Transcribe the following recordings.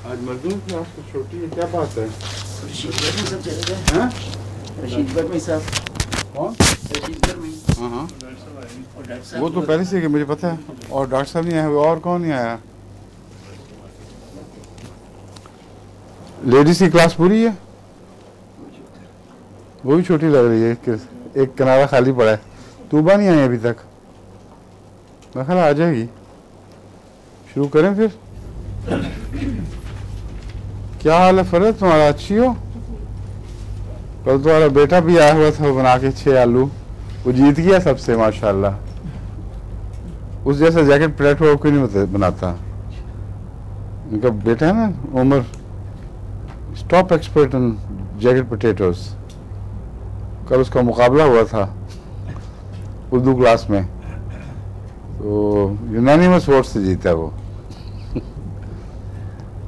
आज मजदूर क्लास तो छोटी है, क्या बात है? रशीदगढ़ में सब चले गए। हाँ रशीदगढ़ में सब। कौन? रशीदगढ़ में। हाँ हाँ, और डॉक्टर साहब वो तो पहले से कि मुझे पता है। और डॉक्टर साहब नहीं आए हुए, और कौन नहीं आया? लेडीज की क्लास पूरी है, वो भी छोटी लग रही है। एक किनारा खाली पड़ा है। तूबा नहीं आई अभी तक, मैं ख्याल आ जाएगी। शुरू करें फिर। क्या हाल है फरद, तुम्हारा? अच्छी हो? कल तुम्हारा बेटा भी आया हुआ था बना के 6 आलू, वो जीत गया सबसे माशाल्लाह। उस जैसा जैकेट प्लेट वो कोई नहीं बनाता। उनका बेटा है ना Umar, top expert in jacket potatoes. कल उसका मुकाबला हुआ था उर्दू क्लास में, तो यूनानिमस वोट से जीता वो।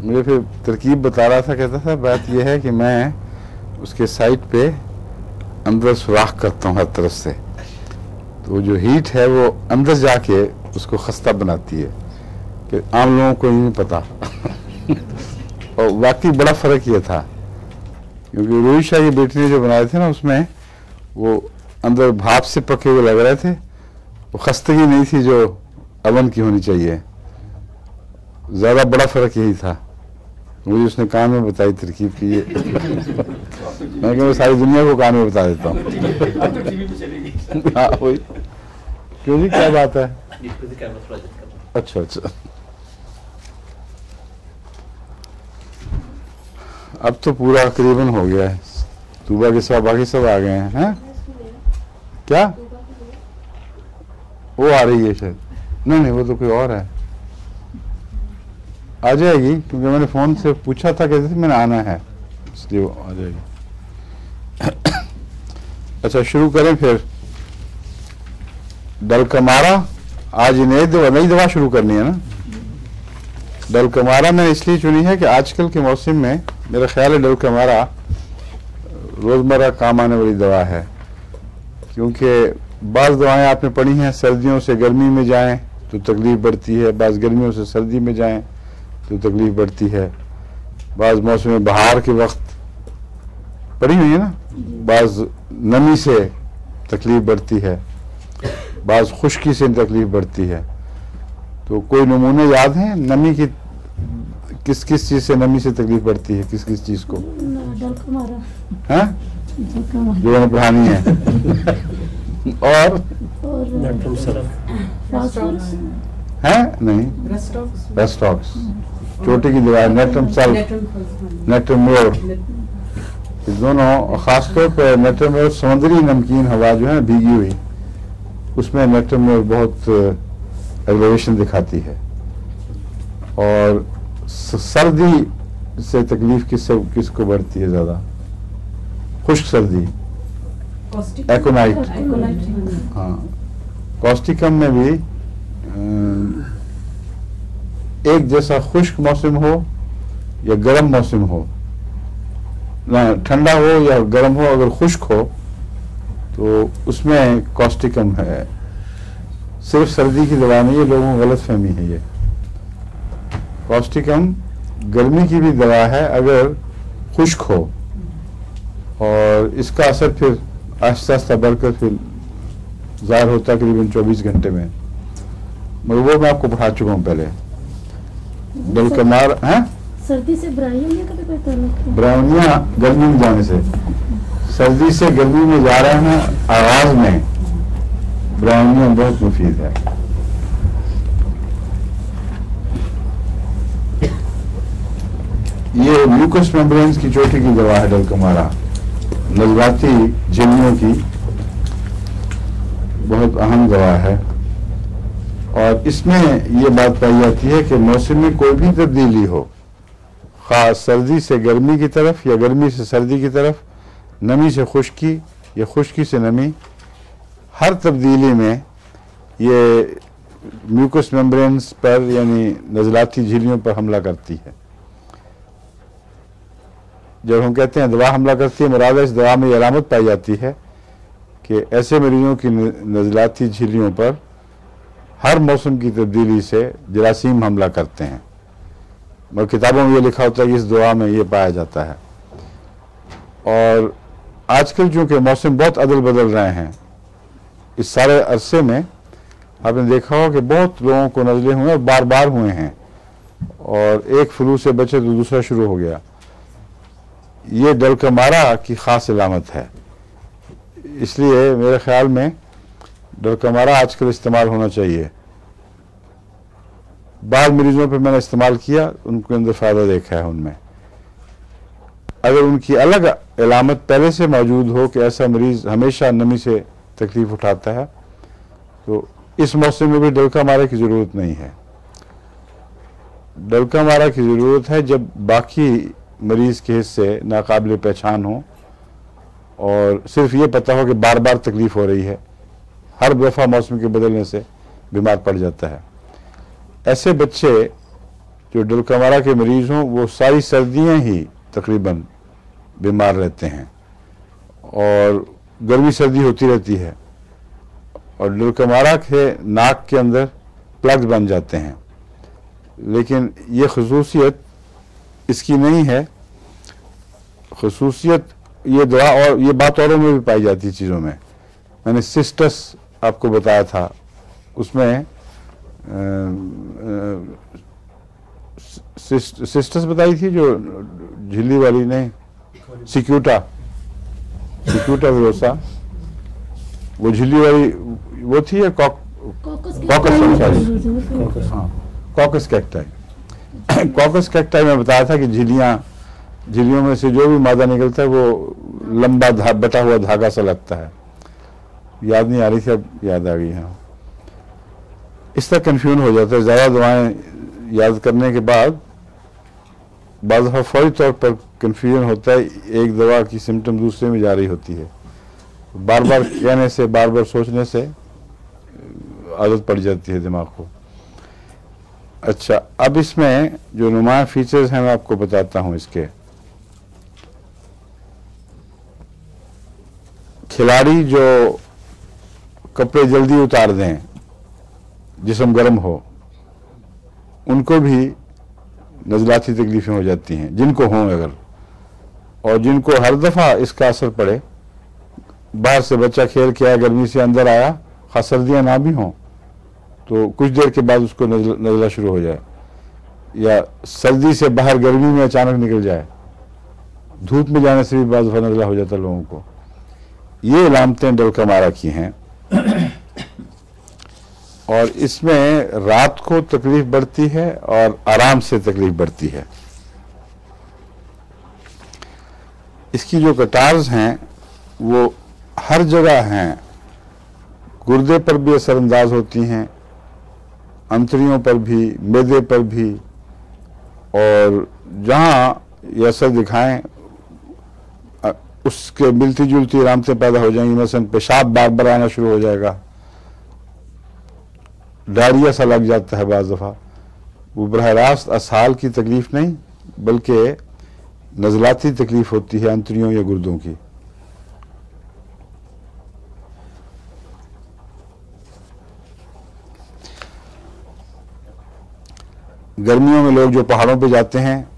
मुझे फिर तरकीब बता रहा था, कहता था बात यह है कि मैं उसके साइड पे अंदर सुराख करता हूँ हर तरफ से, तो जो हीट है वो अंदर जाके उसको खस्ता बनाती है कि आम लोगों को नहीं पता। और वाकई बड़ा फ़र्क ये था, क्योंकि रोहित शाह की बेटी ने जो बनाए थे ना, उसमें वो अंदर भाप से पके हुए लग रहे थे, वो खस्तगी नहीं थी जो अवन की होनी चाहिए। ज़्यादा बड़ा फ़र्क यही था। मुझे उसने कान में बताई तरकीब की ये। मैं क्या सारी दुनिया को कान में बता देता हूँ। हाँ वही। क्यों जी, क्या बात है? अच्छा अच्छा, अब तो पूरा करीबन हो गया है। तूबा के सिवा बाकी सब आ गए हैं। क्या वो आ रही है शायद? नहीं नहीं, वो तो कोई और है। आ जाएगी, क्योंकि मैंने फ़ोन से पूछा था, कहते थे मैंने आना है, इसलिए वो आ जाएगी। अच्छा शुरू करें फिर। डलकमारा, आज नई दवा शुरू करनी है ना। डलकमारा मैंने इसलिए चुनी है कि आजकल के मौसम में मेरा ख्याल है डलकमारा रोज़मर्रा काम आने वाली दवा है, क्योंकि बाज़ दवाएं आपने पढ़ी हैं, सर्दियों से गर्मी में जाएं तो तकलीफ़ बढ़ती है, बाज़ गर्मियों से सर्दी में जाएं तो तकलीफ़ बढ़ती है, बाज़ मौसम बहार के वक्त पड़ी हुई है ना, बाज़ नमी से तकलीफ़ बढ़ती है, बाज़ खुश्की से तकलीफ़ बढ़ती है। तो कोई नमूने याद हैं नमी की, किस किस चीज़ से नमी से तकलीफ़ बढ़ती है, किस किस चीज़ को? हाँ जो मैंने पढ़ानी है। और है नहीं, रेस्टॉक्स चोटी की दवा, नेट्रम सल्फ, नेट्रमोर, दोनों। खासतौर पर नेट्रमोर समुद्री नमकीन हवा जो है भीगी हुई, उसमें नेट्रमोर बहुत एलिवेशन दिखाती है। और सर्दी से तकलीफ किसको बढ़ती है ज़्यादा? खुश्क सर्दी, एकोनाइट। हाँ, कॉस्टिकम में भी एक जैसा खुश्क मौसम हो या गर्म मौसम हो, ना ठंडा हो या गर्म हो, अगर खुश्क हो तो उसमें कॉस्टिकम है। सिर्फ सर्दी की दवा नहीं, ये लोगों को गलत फहमी है। ये कॉस्टिकम गर्मी की भी दवा है अगर खुश्क हो, और इसका असर फिर आहिस्ता आहिस्ता बढ़कर फिर ज़ाहिर होता है करीबन 24 घंटे में, मगर वो मैं आपको पढ़ा चुका हूँ पहले। डलकमार है सर्दी से ब्राउनिया का भी कोई ताल्लुक है? ब्राउनिया गर्मी में जाने से, सर्दी से गर्मी में जा रहे हैं, आगाज में ब्राउनिया बहुत मुफीद है। ये म्यूकस मेम्ब्रेन्स की चोटी की दवा है डलकमारा, नज़लाती झिल्लियों की बहुत अहम दवा है। और इसमें ये बात पाई जाती है कि मौसम में कोई भी तब्दीली हो, ख़ास सर्दी से गर्मी की तरफ या गर्मी से सर्दी की तरफ, नमी से खुश्की या खुश्की से नमी, हर तब्दीली में ये म्यूकस मेम्ब्रेन्स पर यानी नज़लाती झिल्लियों पर हमला करती है। जब हम कहते हैं दवा हमला करती है, मुराद इस दवा में ये अलामत पाई जाती है कि ऐसे मरीजों की नज़लाती झिल्लियों पर हर मौसम की तब्दीली से जरासीम हमला करते हैं। मगर किताबों में ये लिखा होता है कि इस दुआ में ये पाया जाता है। और आजकल चूँकि मौसम बहुत अदल बदल रहे हैं, इस सारे अरसे में आपने देखा हो कि बहुत लोगों को नज़ले हुए और बार बार हुए हैं, और एक फ्लू से बचे तो दूसरा शुरू हो गया। ये डलकमारा की ख़ास इलामत है। इसलिए मेरे ख्याल में डलकमारा आजकल इस्तेमाल होना चाहिए। बाद मरीजों पे मैंने इस्तेमाल किया, उनके अंदर फ़ायदा देखा है उनमें। अगर उनकी अलग इलामत पहले से मौजूद हो कि ऐसा मरीज़ हमेशा नमी से तकलीफ़ उठाता है, तो इस मौसम में भी डलकमारा की ज़रूरत नहीं है। डलकमारा की ज़रूरत है जब बाकी मरीज़ के हिस्से नाकाबिल पहचान हो और सिर्फ ये पता हो कि बार बार तकलीफ़ हो रही है, हर दफ़ा मौसम के बदलने से बीमार पड़ जाता है। ऐसे बच्चे जो डलकमारा के मरीज़ हों, वो सारी सर्दियाँ ही तकरीबन बीमार रहते हैं और गर्मी सर्दी होती रहती है, और डलकमारा के नाक के अंदर प्लग्स बन जाते हैं। लेकिन ये खसूसियत इसकी नहीं है। खसूसियत ये दवा, और ये बात औरों में भी पाई जाती है चीज़ों में। मैंने सिस्टस आपको बताया था, उसमें सिस्टस बताई थी जो झिल्ली वाली, नहीं, सिक्यूटा विरोसा, वो झिल्ली वाली वो थी, या कॉकस कैक्टाई में बताया था कि झिल्लियों में से जो भी मादा निकलता है वो लंबा बटा हुआ धागा सा लगता है। याद नहीं आ रही थी, अब याद आ गई। हाँ, इस तरह कन्फ्यूजन हो जाता है। ज़्यादा दवाएं याद करने के बाद बाद दफ़ा फौरी तौर पर कन्फ्यूजन होता है, एक दवा की सिम्टम दूसरे में जा रही होती है। बार बार कहने से, बार बार सोचने से आदत पड़ जाती है दिमाग को। अच्छा, अब इसमें जो नुमाया फीचर्स हैं मैं आपको बताता हूँ। इसके खिलाड़ी जो कपड़े जल्दी उतार दें, जिस्म गर्म हो, उनको भी नज़लाती तकलीफ़ें हो जाती हैं, जिनको हों अगर, और जिनको हर दफ़ा इसका असर पड़े, बाहर से बच्चा खेल के आया, गर्मी से अंदर आया, खास सर्दियाँ ना भी हों तो कुछ देर के बाद उसको नज़ला शुरू हो जाए, या सर्दी से बाहर गर्मी में अचानक निकल जाए, धूप में जाने से भी बाद दफ़ा नज़ला हो जाता है लोगों को। ये इलामतें डलकमारा की हैं। और इसमें रात को तकलीफ बढ़ती है और आराम से तकलीफ बढ़ती है। इसकी जो कटार्स हैं वो हर जगह हैं, गुर्दे पर भी असरअंदाज होती हैं, अंतड़ियों पर भी, मैदे पर भी, और जहाँ ये असर दिखाएं उसके मिलती जुलती इलामतें पैदा हो जाएंगी। मसलन पेशाब बार बार आना शुरू हो जाएगा, डायरिया सा लग जाता है बाज़ दफ़ा। वो बरह रास्त असहाल की तकलीफ़ नहीं बल्कि नज़लाती तकलीफ़ होती है अंतड़ियों या गुर्दों की। गर्मियों में लोग जो पहाड़ों पे जाते हैं,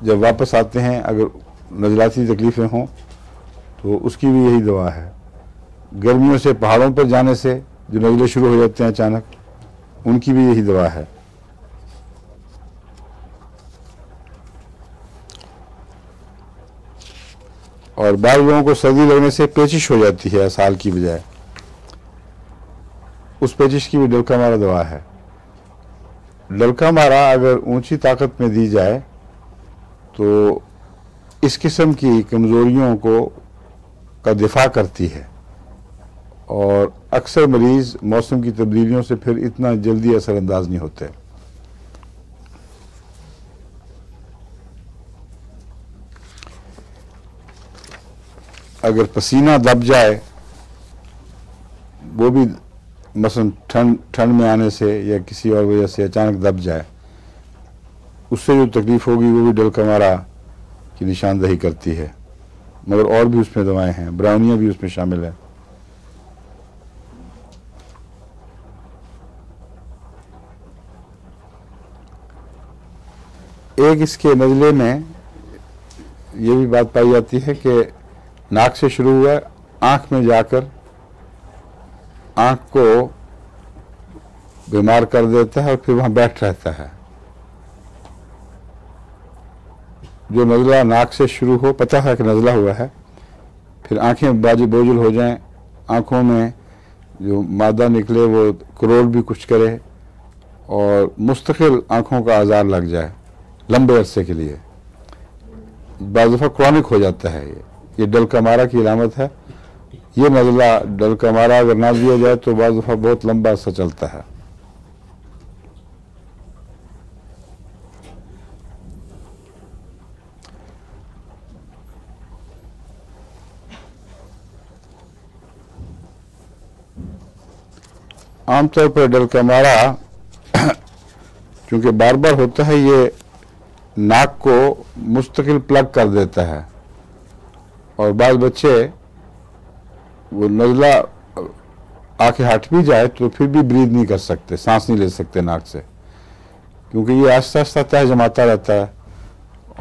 जब वापस आते हैं अगर नज़लाती तकलीफ़ें हों तो उसकी भी यही दवा है। गर्मियों से पहाड़ों पर जाने से जो नज़ले शुरू हो जाते हैं अचानक, उनकी भी यही दवा है। और बाज़ लोगों को सर्दी लगने से पेचिश हो जाती है असहाल की बजाय, उस पेचिश की भी डलकमारा दवा है। डलकमारा अगर ऊंची ताकत में दी जाए तो इस किस्म की कमज़ोरियों का दिफा करती है, और अक्सर मरीज़ मौसम की तब्दीलियों से फिर इतना जल्दी असरअंदाज नहीं होते। अगर पसीना दब जाए, वो भी मसलन ठंड में आने से या किसी और वजह से अचानक दब जाए, उससे जो तकलीफ़ होगी वो भी डलकमारा की निशानदही करती है। मगर और भी उसमें दवाएं हैं, ब्राउनियाँ भी उसमें शामिल हैं। एक इसके नज़ले में ये भी बात पाई जाती है कि नाक से शुरू हुआ, आँख में जाकर आँख को बीमार कर देता है और फिर वहाँ बैठ रहता है। जो नज़ला नाक से शुरू हो, पता है कि नज़ला हुआ है, फिर आँखें बाजी बोझल हो जाएं, आँखों में जो मादा निकले वो करोड़ भी कुछ करे और मुस्तकिल आँखों का आज़ार लग जाए लंबे अरसे के लिए, बाज़ दफ़ा क्रॉनिक हो जाता है। ये डलकमारा की अलामत है। ये नज़ला डलकमारा अगर ना दिया जाए तो बाज़ दफ़ा बहुत लंबा अरसा चलता है। आमतौर पर डलकमारा चूँकि बार बार होता है, ये नाक को मुस्तकिल प्लग कर देता है और बाल बच्चे वो नज़ला आके हट भी जाए तो फिर भी ब्रीद नहीं कर सकते, सांस नहीं ले सकते नाक से, क्योंकि ये आहिस्ता आहिस्ता तह जमाता रहता है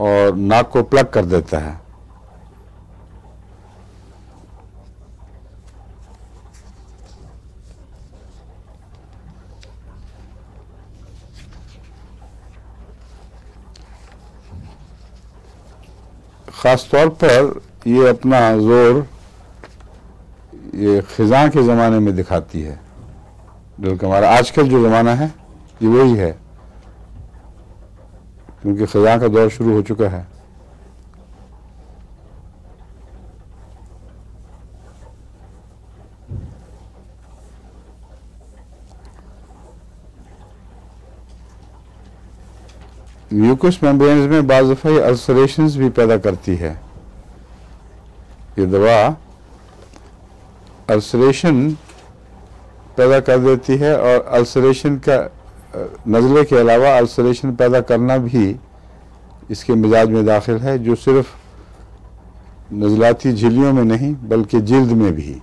और नाक को प्लग कर देता है। ख़ास तौर पर ये अपना ज़ोर ये ख़िज़ां के ज़माने में दिखाती है डलकमारा। आजकल जो ज़माना है ये वही है, क्योंकि ख़िज़ां का दौर शुरू हो चुका है। म्यूकस मेम्ब्रेन्स में बाज़ दफ़ा ये अल्सरेशंस भी पैदा करती है। ये दवा अल्सरेशन पैदा कर देती है और अल्सरेशन का नज़ले के अलावा अल्सरेशन पैदा करना भी इसके मिजाज में दाखिल है, जो सिर्फ नज़लाती झिल्लियों में नहीं बल्कि जिल्द में भी,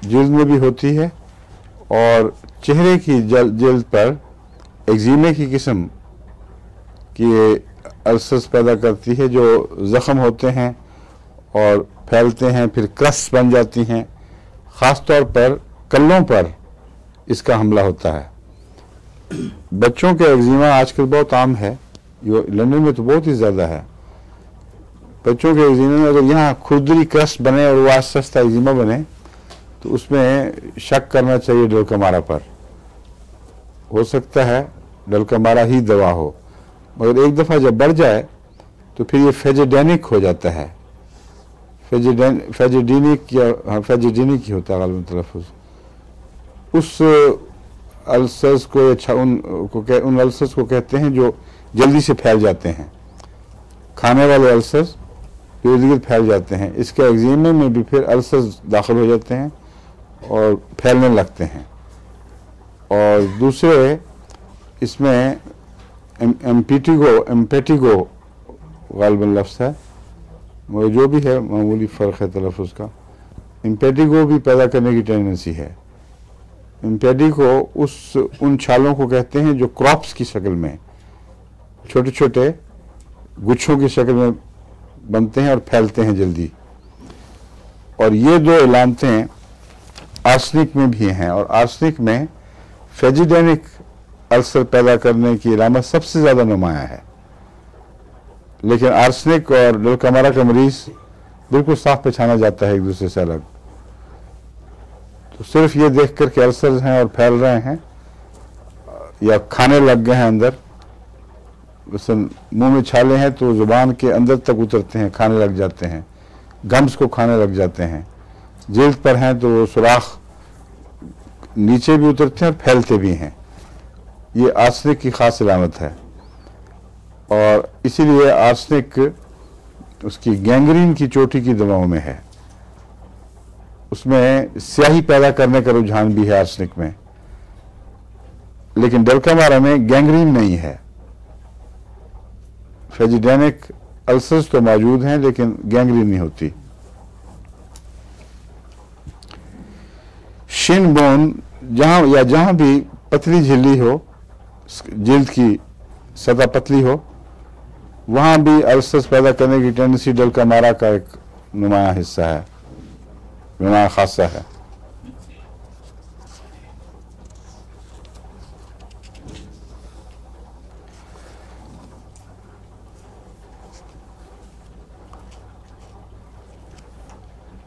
जिल्द में भी होती है और चेहरे की जिल्द पर एक्जीमे की किस्म की अल्सर्स पैदा करती है, जो ज़ख़म होते हैं और फैलते हैं, फिर क्रस्ट बन जाती हैं। ख़ास तौर पर कल्लों पर इसका हमला होता है। बच्चों के एक्जीमा आजकल बहुत आम है, ये लंदन में तो बहुत ही ज़्यादा है। बच्चों के एक्जीमे में अगर यहाँ खुरदरी क्रस्ट बने और वो आहिस्ता आहिस्ता एक्जीमा बने तो उसमें शक करना चाहिए डलकमारा पर। हो सकता है डलकमारा ही दवा हो, मगर एक दफ़ा जब बढ़ जाए तो फिर ये फेजेडेनिक हो जाता है। फेजेडेनिक या फेजेडेनिक ही होता है गालिबन तलफ़्फ़ुज़। उस अल्सर्स को उन अल्सर्स को कहते हैं जो जल्दी से फैल जाते हैं, खाने वाले अल्सर्स जो इर्द गिर्द फैल जाते हैं। इसके एक्जीमे में भी फिर अल्सर्स दाखिल हो जाते हैं और फैलने लगते हैं। और दूसरे इसमें एम्पेटिगो गालिबन लफ्ज़ है, मगर जो भी है मामूली फ़र्क है तलफ़्फ़ुज़ का। एम्पेटिगो भी पैदा करने की टेंडेंसी है। एम्पेटिगो उन छालों को कहते हैं जो क्रॉप्स की शक्ल में छोटे छोटे गुच्छों की शक्ल में बनते हैं और फैलते हैं जल्दी। और ये दो इलामतें आर्सेनिक में भी हैं, और आर्सेनिक में फेजिडेनिक अल्सर पैदा करने की इलामत सबसे ज़्यादा नुमायाँ है। लेकिन आर्सेनिक और डलकमारा का मरीज़ बिल्कुल साफ पहचाना जाता है एक दूसरे से अलग। तो सिर्फ ये देख कर के अल्सर्स हैं और फैल रहे हैं या खाने लग गए हैं अंदर, वैसे मुंह में छाले हैं तो ज़ुबान के अंदर तक उतरते हैं, खाने लग जाते हैं, गम्स को खाने लग जाते हैं। जिल्द पर हैं तो वो सुराख नीचे भी उतरते हैं और फैलते भी हैं। ये आर्सेनिक की ख़ास इलामत है और इसीलिए आर्सेनिक उसकी गैंग्रीन की चोटी की दवाओं में है। उसमें स्याही पैदा करने का रुझान भी है आर्सेनिक में, लेकिन डलकमारा में गैंग्रीन नहीं है। फेजिडेनिक अल्सर्स तो मौजूद हैं लेकिन गैंग्रीन नहीं होती। शिन बोन जहां भी पतली झिल्ली हो, जिल्द की सतह पतली हो, वहाँ भी अल्सर्स पैदा करने की टेंडेंसी डलकामारा का एक नुमाया हिस्सा है, नुमाया खासा है।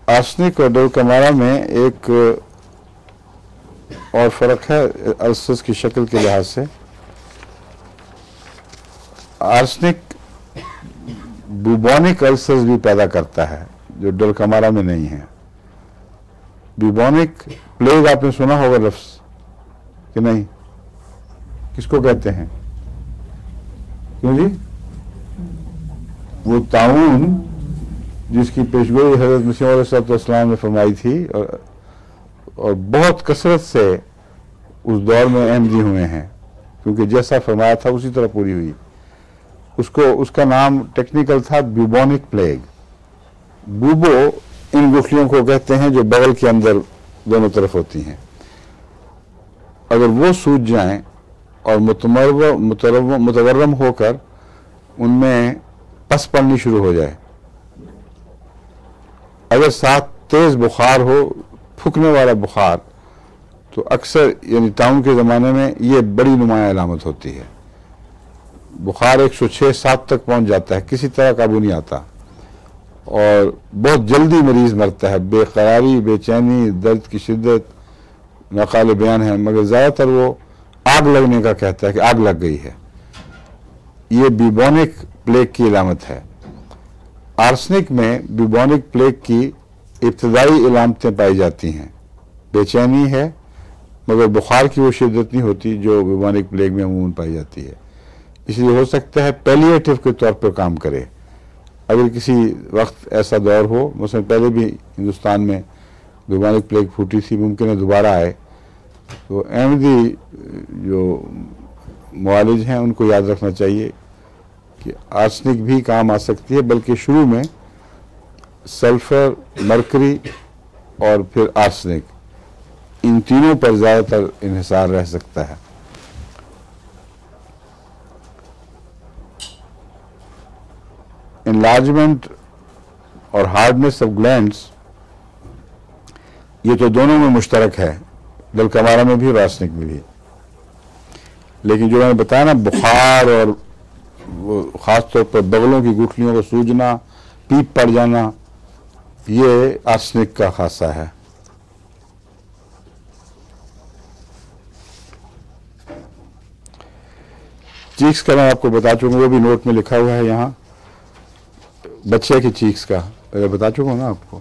आर्सेनिक और डलकामारा में एक और फर्क है अल्सर्स की शक्ल के लिहाज से। आर्सेनिक बुबोनिक अल्सर्स भी पैदा करता है जो डलकामारा में नहीं है। बुबोनिक प्लेग आपने सुना होगा लफ्ज कि नहीं? किसको कहते हैं? क्यों जी? वो ताउन जिसकी पेशगोई हजरत मसीह अलैहिस्सलाम ने फरमाई थी और बहुत कसरत से उस दौर में अहमदी हुए हैं, क्योंकि जैसा फरमाया था उसी तरह पूरी हुई। उसका नाम टेक्निकल था बुबोनिक प्लेग। बुबो इन गुठलियों को कहते हैं जो बगल के अंदर दोनों तरफ होती हैं। अगर वो सूज जाएं और मुतवर्रम होकर उनमें पस पड़नी शुरू हो जाए, अगर साथ तेज बुखार हो, फूकने वाला बुखार, तो अक्सर यानी टाउन के ज़माने में ये बड़ी नुमाया अलामत होती है। बुखार 106-107 तक पहुंच जाता है, किसी तरह काबू नहीं आता और बहुत जल्दी मरीज मरता है। बेकरारी, बेचैनी, दर्द की शिद्दत नाकाबिल बयान है, मगर ज़्यादातर वो आग लगने का कहता है कि आग लग गई है। ये बुबोनिक प्लेग की अलामत है। आर्सेनिक में बुबोनिक प्लेग की इब्तदाई अलामतें पाई जाती हैं। बेचैनी है, मगर बुखार की वो शिद्दत नहीं होती जो बुबोनिक प्लेग में अमूमन पाई जाती है। इसलिए हो सकता है पैलिएटिव के तौर पर काम करे। अगर किसी वक्त ऐसा दौर हो, मसलन पहले भी हिंदुस्तान में बुबोनिक प्लेग फूटी थी, मुमकिन है दोबारा आए, तो अहमदी जो मुआलिज हैं उनको याद रखना चाहिए कि आर्सेनिक भी काम आ सकती है, बल्कि शुरू में सल्फर, मरकरी और फिर आर्सेनिक, इन तीनों पर ज़्यादातर इन्हिसार रह सकता है। इनलार्जमेंट और हार्डनेस ऑफ ग्लैंड्स, ये तो दोनों में मुश्तरक है, डलकामारा में भी और आर्सेनिक में भी। लेकिन जो मैंने बताया ना, बुखार और वो ख़ास तौर पर बगलों की गुठलियों को सूजना, पीप पड़ जाना, ये आर्सेनिक का खासा है। चीक्स का मैं आपको बता चुका, वो भी नोट में लिखा हुआ है यहाँ। बच्चे की चीक्स का अगर बता चुका हूँ ना आपको,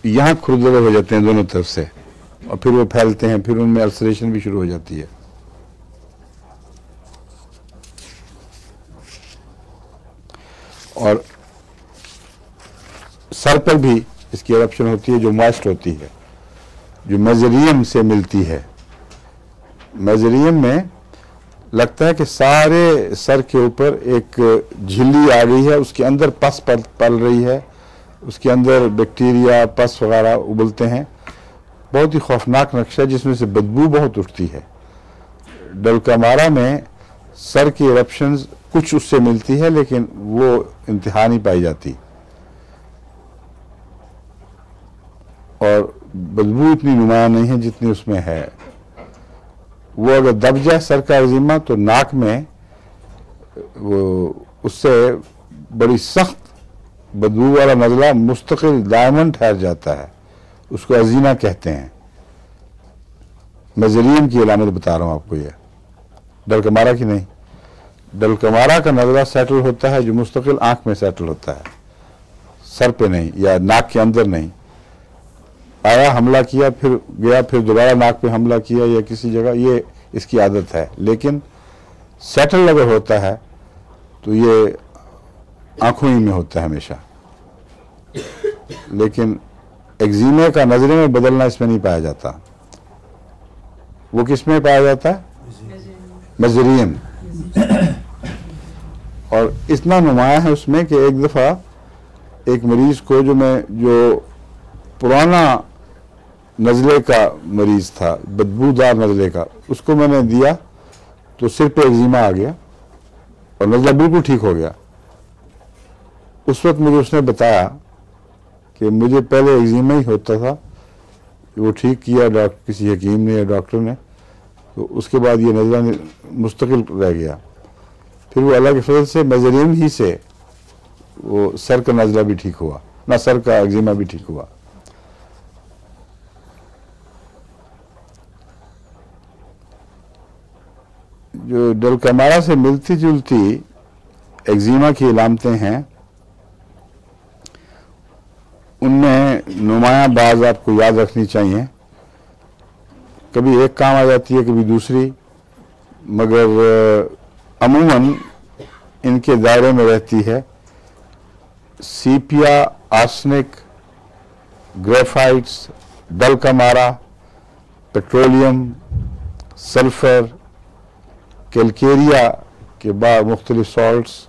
यहाँ खुरदरे हो जाते हैं दोनों तरफ से और फिर वो फैलते हैं, फिर उनमें अल्सरेशन भी शुरू हो जाती है। और सर पर भी इसकी एरप्शन होती है जो मॉइस्ट होती है, जो मेजोरियम से मिलती है। मेजोरियम में लगता है कि सारे सर के ऊपर एक झिल्ली आ गई है, उसके अंदर पस पल रही है, उसके अंदर बैक्टीरिया, पस वगैरह उबलते हैं। बहुत ही खौफनाक नक्शा है जिसमें से बदबू बहुत उठती है। डलकामारा में सर की एरप्शंस कुछ उससे मिलती है, लेकिन वो इंतहा नहीं पाई जाती और बदबू इतनी नुमाया नहीं है जितनी उसमें है। वो अगर दब जाए सर का एग्जिमा तो नाक में वो उससे बड़ी सख्त बदबू वाला नज़ला मुस्तकिल दायमन ठहर जाता है, उसको अजीना कहते हैं। मेजोरियम की अलामत बता रहा हूँ आपको, ये डलकामारा की नहीं। डलकामारा का नज़ला सेटल होता है जो मुस्तकिल आंख में सेटल होता है, सर पे नहीं या नाक के अंदर नहीं। आया, हमला किया, फिर गया, फिर दोबारा नाक पे हमला किया या किसी जगह, ये इसकी आदत है। लेकिन सेटल अगर होता है तो ये आंखों ही में होता है हमेशा। लेकिन एक्जीमे का नजरे में बदलना इसमें नहीं पाया जाता। वो किस में पाया जाता है? मेजोरियम। और इतना नुमाया है उसमें कि एक दफ़ा एक मरीज को जो पुराना नज़ले का मरीज था, बदबूदार नज़ले का, उसको मैंने दिया तो सिर पे एक्जिमा आ गया और नज़ला बिल्कुल ठीक हो गया। उस वक्त मुझे उसने बताया कि मुझे पहले एक्जिमा ही होता था, वो ठीक किया किसी हकीम ने या डॉक्टर ने, तो उसके बाद ये नज़ला मुस्तकिल रह गया। फिर वो अल्लाह के फजल से मेजरीन ही से वो सर का नज़ला भी ठीक हुआ, ना सर का एक्जिमा भी ठीक हुआ। जो डलकमारा से मिलती जुलती एक्जिमा की इलामतें हैं, उनमें नुमाया बाज आपको याद रखनी चाहिए। कभी एक काम आ जाती है, कभी दूसरी, मगर अमूमन इनके दायरे में रहती है सीपिया, आर्सेनिक, ग्रेफाइट्स, डलकमारा, पेट्रोलियम, सल्फर, कैलकेरिया के बाद मुख्तलिफ सॉल्ट्स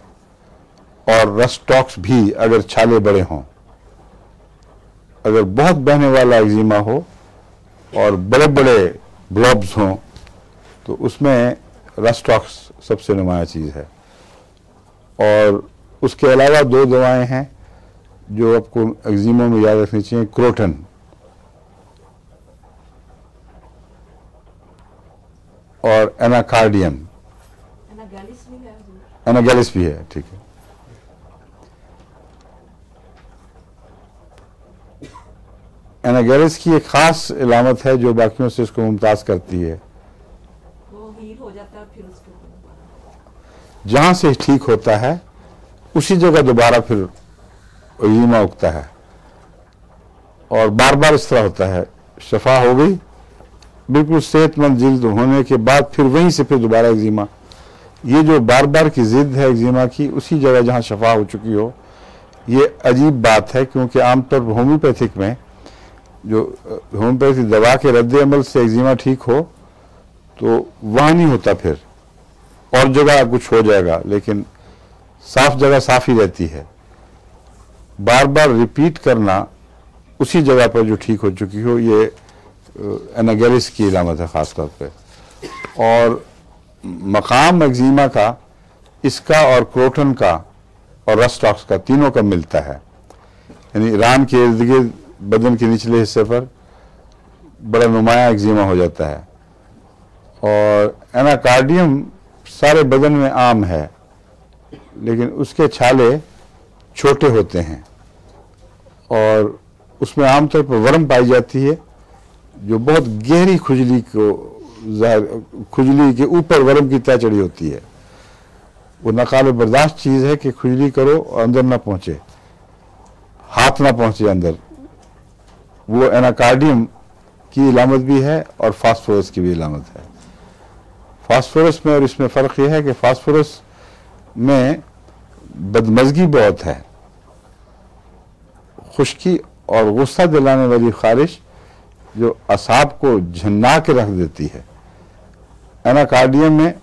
और रस्टॉक्स भी अगर छाले बड़े हों। अगर बहुत बहने वाला एक्जिमा हो और बड़े बड़े ब्लॉब्स हों तो उसमें रस्टॉक्स सबसे नुमाया चीज़ है। और उसके अलावा 2 दवाएं हैं जो आपको एक्जिमा में याद रखनी चाहिए, क्रोटन और एनाकार्डियम। एनागैलिस भी है, ठीक है। एनागैलिस की एक खास इलामत है जो बाकियों से इसको मुमताज करती है। वो हील हो जाता है, फिर उसको जहां से ठीक होता है उसी जगह दोबारा फिर एक्जिमा उगता है और बार बार इस तरह होता है। शफा हो गई, बिल्कुल सेहतमंद जिल्द होने के बाद फिर वहीं से फिर दोबारा एक्जिमा। ये जो बार बार की जिद है एक्जिमा की, उसी जगह जहां शफा हो चुकी हो, ये अजीब बात है, क्योंकि आमतौर पर होम्योपैथिक में जो होम्योपैथी दवा के रद्द अमल से एक्जिमा ठीक हो तो वहां नहीं होता, फिर और जगह कुछ हो जाएगा, लेकिन साफ जगह साफ ही रहती है। बार बार रिपीट करना उसी जगह पर जो ठीक हो चुकी हो, ये एनागैलिस की इलामत है ख़ास तौर पे। और मकाम एक्जिमा का, इसका और क्रोटन का और रस्टॉक्स का, तीनों का मिलता है। यानी रान के इर्द गिर्द बदन के निचले हिस्से पर बड़ा नुमाया एक्जिमा हो जाता है। और एनाकार्डियम सारे बदन में आम है, लेकिन उसके छाले छोटे होते हैं और उसमें आमतौर पर वर्म पाई जाती है जो बहुत गहरी खुजली को खुजली के ऊपर वर्म की तह चढ़ी होती है। वो नाकाबिल बर्दाश्त चीज़ है कि खुजली करो और अंदर ना पहुंचे, हाथ ना पहुंचे अंदर। वो एनाकार्डियम की इलामत भी है और फास्फोरस की भी इलामत है। फास्फोरस में और इसमें फ़र्क यह है कि फास्फोरस में बदमज़गी बहुत है, खुश्की और गुस्सा दिलाने वाली खारिश जो असाब को झन्ना के रख देती है। एनाकार्डियम में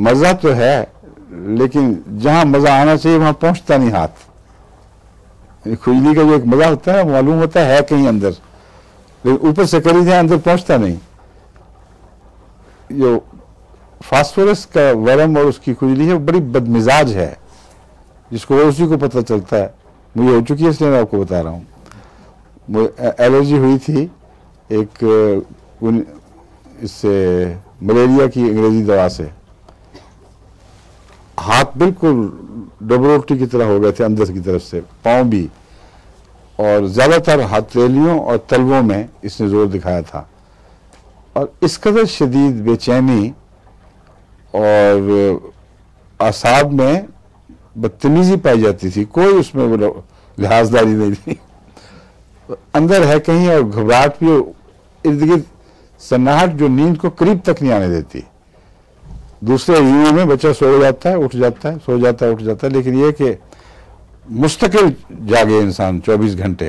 मज़ा तो है, लेकिन जहां मज़ा आना चाहिए वहां पहुंचता नहीं हाथ। खुजली का जो एक मज़ा होता है मालूम होता है कहीं अंदर, लेकिन ऊपर से करी जाए अंदर पहुंचता नहीं। जो फास्फोरस का वर्म और उसकी खुजली है बड़ी बदमिजाज है, जिसको उसी को पता चलता है। मुझे हो चुकी है इसलिए मैं आपको बता रहा हूँ। मुझे एलर्जी हुई थी एक इससे मलेरिया की अंग्रेजी दवा से। हाथ बिल्कुल डबरोटी की तरह हो गए थे अंदर की तरफ से, पाँव भी, और ज़्यादातर हथेलियों और तलवों में इसने जोर दिखाया था। और इस कदर शदीद बेचैनी और आसाब में बदतमीजी पाई जाती थी, कोई उसमें लिहाजदारी नहीं थी। अंदर है कहीं और घबराहट भी, इर्द गिर्द सन्नाहट जो नींद को करीब तक नहीं आने देती। दूसरे युगों में बच्चा सो जाता है, उठ जाता है, सो जाता है, उठ जाता है, लेकिन यह कि मुस्तकिल जागे इंसान 24 घंटे,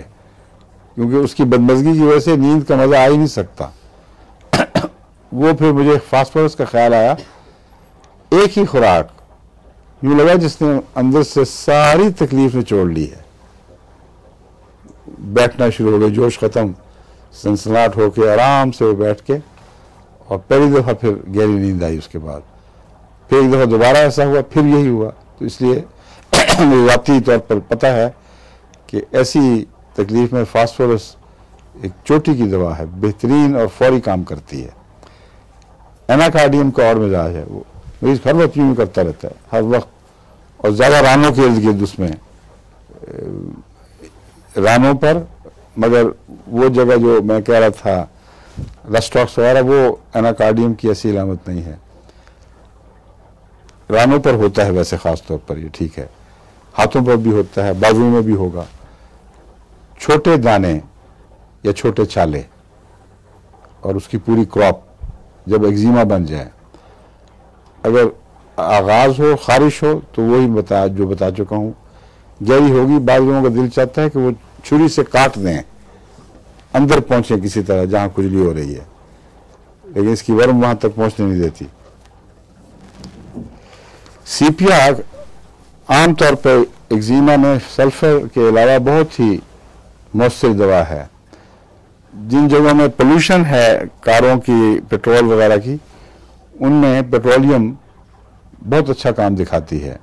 क्योंकि उसकी बदमज़गी की वजह से नींद का मज़ा आ ही नहीं सकता। वो फिर मुझे फास्फोरस का ख्याल आया, एक ही खुराक यूँ लगा जिसने अंदर से सारी तकलीफ निचोड़ ली है। बैठना शुरू हो गया, जोश ख़त्म, सनसनाहट होके आराम से वो बैठ के और पहली दफ़ा फिर गहरी नींद आई उसके बाद, फिर एक दफ़ा दोबारा ऐसा हुआ, फिर यही हुआ। तो इसलिए मुझे ज़ाती तौर पर पता है कि ऐसी तकलीफ में फास्फोरस एक चोटी की दवा है, बेहतरीन और फौरी काम करती है। एनाकार्डियम का और मिजाज है, वो मरीज हर वक्त यूँ करता रहता है, हर वक्त, और ज़्यादा रानों के इर्द गिर्द उसमें रानों पर, मगर वो जगह जो मैं कह रहा था रस्टॉक्स वगैरह, वो एनाकार्डियम की ऐसी इलामत नहीं है। रानों पर होता है वैसे ख़ास तौर पर, ये ठीक है, हाथों पर भी होता है, बाजुओं में भी होगा। छोटे दाने या छोटे छाले और उसकी पूरी क्रॉप जब एक्जिमा बन जाए, अगर आगाज हो, खारिश हो, तो वही जो बता चुका हूँ, गहरी होगी। बाद लोगों का दिल चाहता है कि वो छुरी से काट दें, अंदर पहुंचे किसी तरह जहां खुजली हो रही है, लेकिन इसकी वर्म वहां तक पहुंचने नहीं देती। सीपिया आमतौर पर एक्जिमा में सल्फर के अलावा बहुत ही मौसर दवा है। जिन जगहों में पोल्यूशन है कारों की, पेट्रोल वगैरह की, उनमें पेट्रोलियम बहुत अच्छा काम दिखाती है।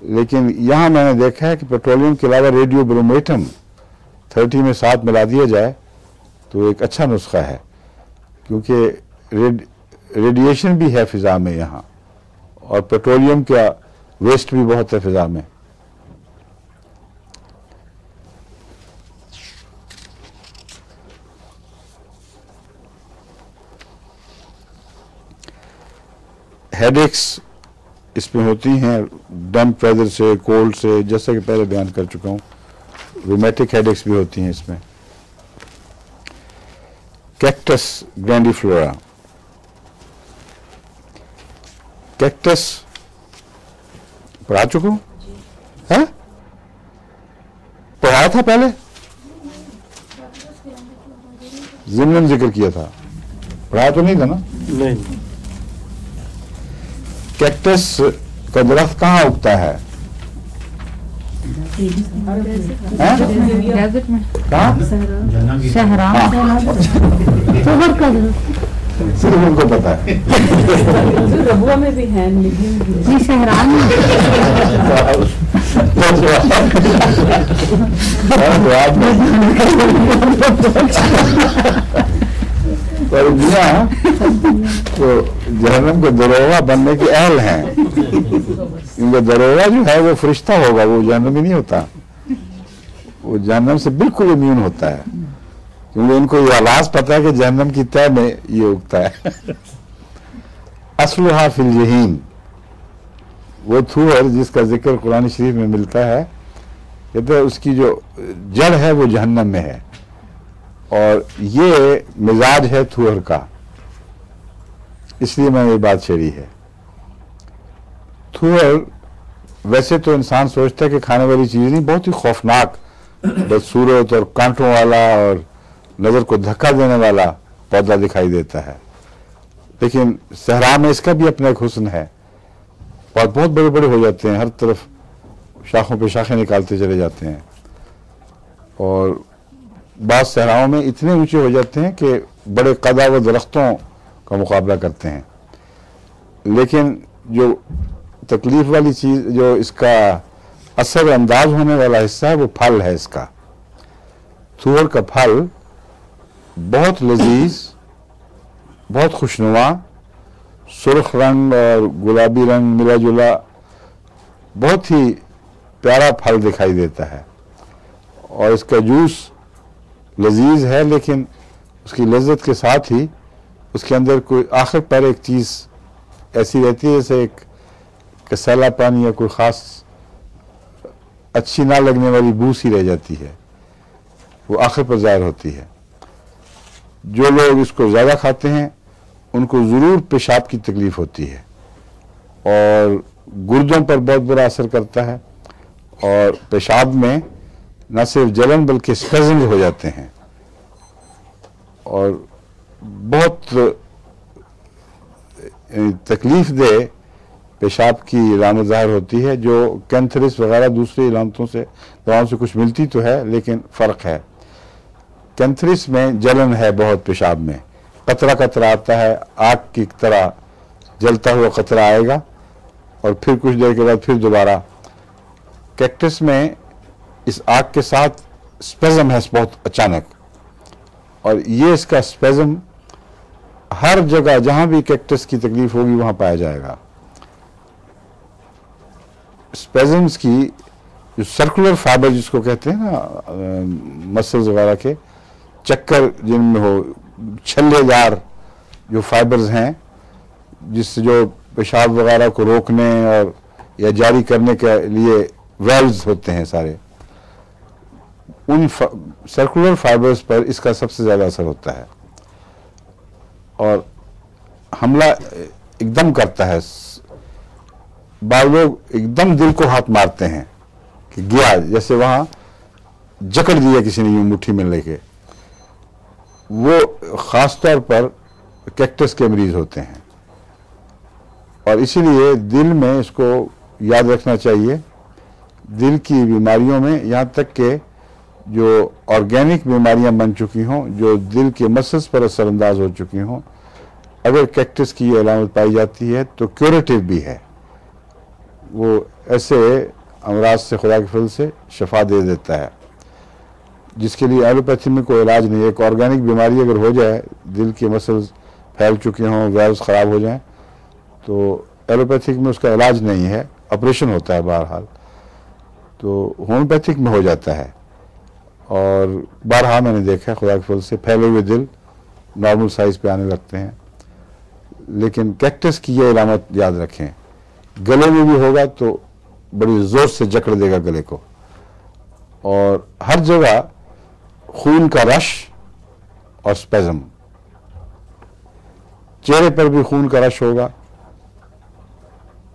लेकिन यहाँ मैंने देखा है कि पेट्रोलियम के अलावा रेडियो ब्रोमेटम 30 में 7 मिला दिया जाए तो एक अच्छा नुस्खा है, क्योंकि रेडिएशन भी है फिजा में यहाँ, और पेट्रोलियम का वेस्ट भी बहुत है फिजा में। हेडेक्स इसमें होती हैं डैम्प वेदर से, कोल्ड से, जैसा कि पहले बयान कर चुका हूँ। रूमेटिक हेडेक्स भी होती हैं इसमें। कैक्टस ग्रैंडिफ्लोरा, कैक्टस पढ़ा चुका हूँ, है पढ़ाया था पहले, ज़िम्मन जिक्र किया था, पढ़ाया तो नहीं था ना? नहीं। कैक्टस का दरख्त कहाँ उगता है? डेजर्ट में, कहाँ? शहरा सिर्फ उनको पता है। रबुआ में भी है, लेकिन जी शहरान में पर मियां तो जहन्नम के दरोगा बनने के अहल हैं। इनका दरोगा जो है वो फरिश्ता होगा, वो जहन्नमी नहीं होता, वो जहन्नम से बिल्कुल इम्यून होता है, क्योंकि इनको ये आवाज पता है कि जहन्नम की तह में ये उगता है। असलुहा फिल जहीम, वो थूर जिसका जिक्र कुरान शरीफ में मिलता है, कहते हैं उसकी जो जड़ है वो जहन्नम में है, और ये मिजाज है थूर का, इसलिए मैंने ये बात छेड़ी है। थूर वैसे तो इंसान सोचता है कि खाने वाली चीज नहीं, बहुत ही खौफनाक, बदसूरत और कांटों वाला और नजर को धक्का देने वाला पौधा दिखाई देता है, लेकिन सहरा में इसका भी अपना एक हुस्न है। और बहुत बड़े बड़े हो जाते हैं, हर तरफ शाखों पे शाखें निकालते चले जाते हैं, और बाद सहराओं में इतने ऊंचे हो जाते हैं कि बड़े कदा व दरख्तों का मुकाबला करते हैं। लेकिन जो तकलीफ वाली चीज, जो इसका असर अंदाज होने वाला हिस्सा है, वो फल है इसका। थूर का फल बहुत लजीज, बहुत खुशनुमा, सुर्ख रंग और गुलाबी रंग मिला जुला, बहुत ही प्यारा फल दिखाई देता है, और इसका जूस लजीज है, लेकिन उसकी लज्जत के साथ ही उसके अंदर कोई आखिर पर एक चीज़ ऐसी रहती है जैसे एक कसैला पानी या कोई ख़ास अच्छी ना लगने वाली बू सी रह जाती है, वो आखिर पर ज़ाहिर होती है। जो लोग इसको ज़्यादा खाते हैं उनको ज़रूर पेशाब की तकलीफ़ होती है, और गुर्दों पर बहुत बुरा असर करता है, और पेशाब में न सिर्फ जलन बल्कि स्पेज़म्स हो जाते हैं, और बहुत तकलीफ दे पेशाब की इलामत ज़ाहिर होती है, जो कैंथरिस वगैरह दूसरी इलामतों से, दवाओं से कुछ मिलती तो है, लेकिन फ़र्क है। कैंथरिस में जलन है बहुत पेशाब में, कतरा कतरा आता है, आग की तरह जलता हुआ कतरा आएगा और फिर कुछ देर के बाद फिर दोबारा। कैक्टस में इस आग के साथ स्पेज़म है बहुत अचानक, और ये इसका स्पेज़म हर जगह जहां भी कैक्टस की तकलीफ होगी वहां पाया जाएगा। स्पेज़म्स की जो सर्कुलर फाइबर जिसको कहते हैं ना, मसल्स वगैरह के चक्कर जिनमें हो, छल्लेदार जो फाइबर्स हैं जिससे जो पेशाब वगैरह को रोकने और या जारी करने के लिए वेल्व्स होते हैं सारे, उन सर्कुलर फाइबर्स पर इसका सबसे ज़्यादा असर होता है और हमला एकदम करता है। बाद लोग एकदम दिल को हाथ मारते हैं कि गया, जैसे वहाँ जकड़ दिया किसी ने यूं मुट्ठी में लेके। वो ख़ास तौर पर कैक्टस के मरीज होते हैं और इसीलिए दिल में इसको याद रखना चाहिए। दिल की बीमारियों में यहाँ तक के जो ऑर्गेनिक बीमारियां बन चुकी हों, जो दिल के मसल्स पर असरअंदाज हो चुकी हों, अगर कैक्टस की ये अलामत पाई जाती है तो क्यूरेटिव भी है। वो ऐसे अमराज से खुदा के फजल से शफा दे देता है जिसके लिए एलोपैथी में कोई इलाज नहीं है। एक ऑर्गेनिक बीमारी अगर हो जाए, दिल के मसल्स फैल चुके हों, वेल्व्स ख़राब हो जाएं, तो एलोपैथिक में उसका इलाज नहीं है, ऑपरेशन होता है बहरहाल। तो होम्योपैथिक में हो जाता है और बारहा मैंने देखा है खुदा के फजल से फैले हुए दिल नॉर्मल साइज पे आने लगते हैं। लेकिन कैक्टस की ये इलामत याद रखें, गले में भी होगा तो बड़ी ज़ोर से जकड़ देगा गले को, और हर जगह खून का रश और स्पेज़म। चेहरे पर भी खून का रश होगा,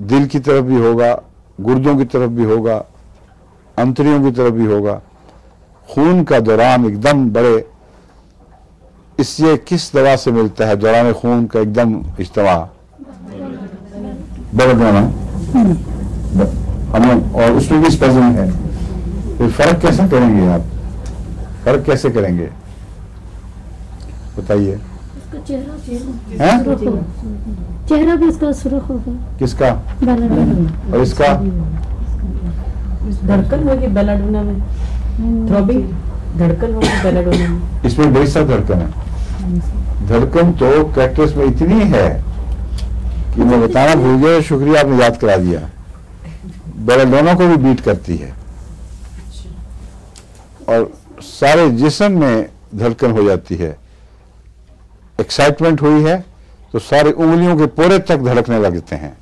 दिल की तरफ भी होगा, गुर्दों की तरफ भी होगा, अंतड़ियों की तरफ भी होगा। खून का दौरान एकदम बड़े, इससे किस दवा से मिलता है दौरान खून का एकदम इज्तिमा? बेलाडोना, और उसमें भी स्पेज़म है। फिर फर्क कैसे करेंगे आप? फर्क कैसे करेंगे बताइए? चेहरा भी इसका सुर्ख होगा। किसका? और इसका? धड़कन होगी बेलाडोना में, थ्रॉबिंग धड़कन होगी बेलाडोना में। इसमें बड़ी सा धड़कन है। धड़कन तो कैक्टस में इतनी है कि मैं बताना भूल गया, शुक्रिया आपने याद करा दिया। बेलाडोना को भी बीट करती है और सारे जिस्म में धड़कन हो जाती है। एक्साइटमेंट हुई है तो सारे उंगलियों के पोरे तक धड़कने लगते हैं।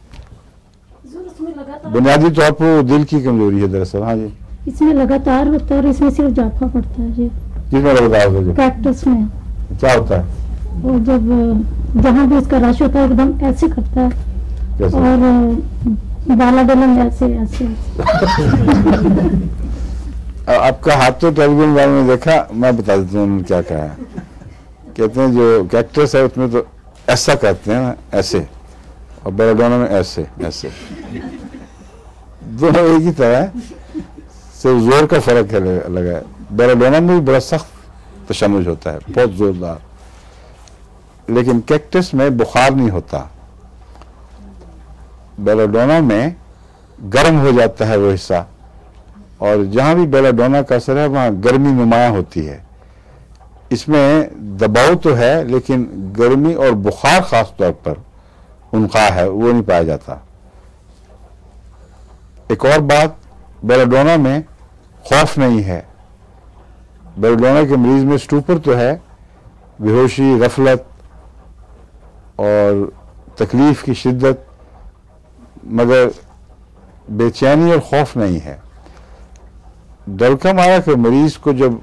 बुनियादी तौर पर वो दिल की कमजोरी है दरअसल। हाँ जी, इसमें लगातार होता है और इसमें सिर्फ जाफा पड़ता है जी। किसमें लगातार होता है? कैक्टस में क्या होता है? वो जब जहाँ भी इसका रश होता है एकदम ऐसे करता है। कैसे? और बालाडोला में ऐसे ऐसे आपका हाथ तो टेलीविजन वालों ने देखा, मैं बता देता हूँ उन्होंने क्या कहा है। कहते हैं जो कैक्टस है उसमें तो ऐसा करते हैं ना, ऐसे, और बेलाडोना में ऐसे ऐसे। दोनों एक ही तरह है, सिर्फ जोर का फर्क है लगा है। बेलाडोना में भी बड़ा सख्त तशन्नुज होता है, बहुत जोरदार, लेकिन कैक्टस में बुखार नहीं होता। बेलाडोना में गर्म हो जाता है वो हिस्सा, और जहां भी बेलाडोना का असर है वहां गर्मी नुमाया होती है। इसमें दबाव तो है लेकिन गर्मी और बुखार खास तौर पर उनका है, वो नहीं पाया जाता। एक और बात, बेलाडोना में खौफ नहीं है। बेलाडोना के मरीज में स्टूपर तो है, बेहोशी, गफलत और तकलीफ की शिद्दत, मगर बेचैनी और खौफ नहीं है। डलकामारा के मरीज को जब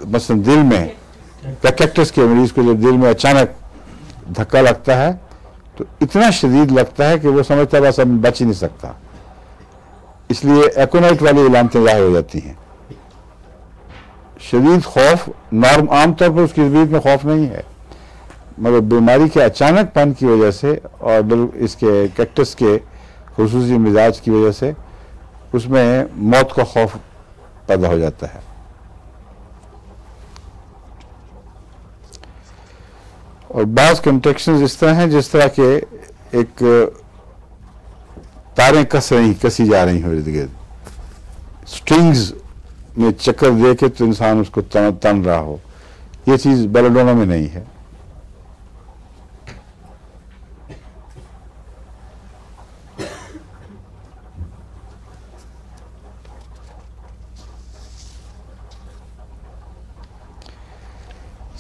मसलन दिल में, कैक्टस के मरीज को जब दिल में अचानक धक्का लगता है तो इतना शदीद लगता है कि वो समझता है बस अब बच ही नहीं सकता, इसलिए एकोनाइट वाली इलामतें ज़ाहिर हो जाती हैं। शदीद खौफ नॉर्म, आमतौर पर उसकी तबीयत में खौफ नहीं है, मगर बीमारी के अचानकपन की वजह से और इसके कैक्टस के खुसूसी मिजाज की वजह से उसमें मौत का खौफ पैदा हो जाता है। और बाज कंट्रैक्शंस इस तरह हैं जिस तरह के एक तारें कसी जा रही हो इर्द गिर्द, स्ट्रिंग्स में चक्कर दे के तो इंसान उसको तन रहा हो। ये चीज बेलाडोना में नहीं है।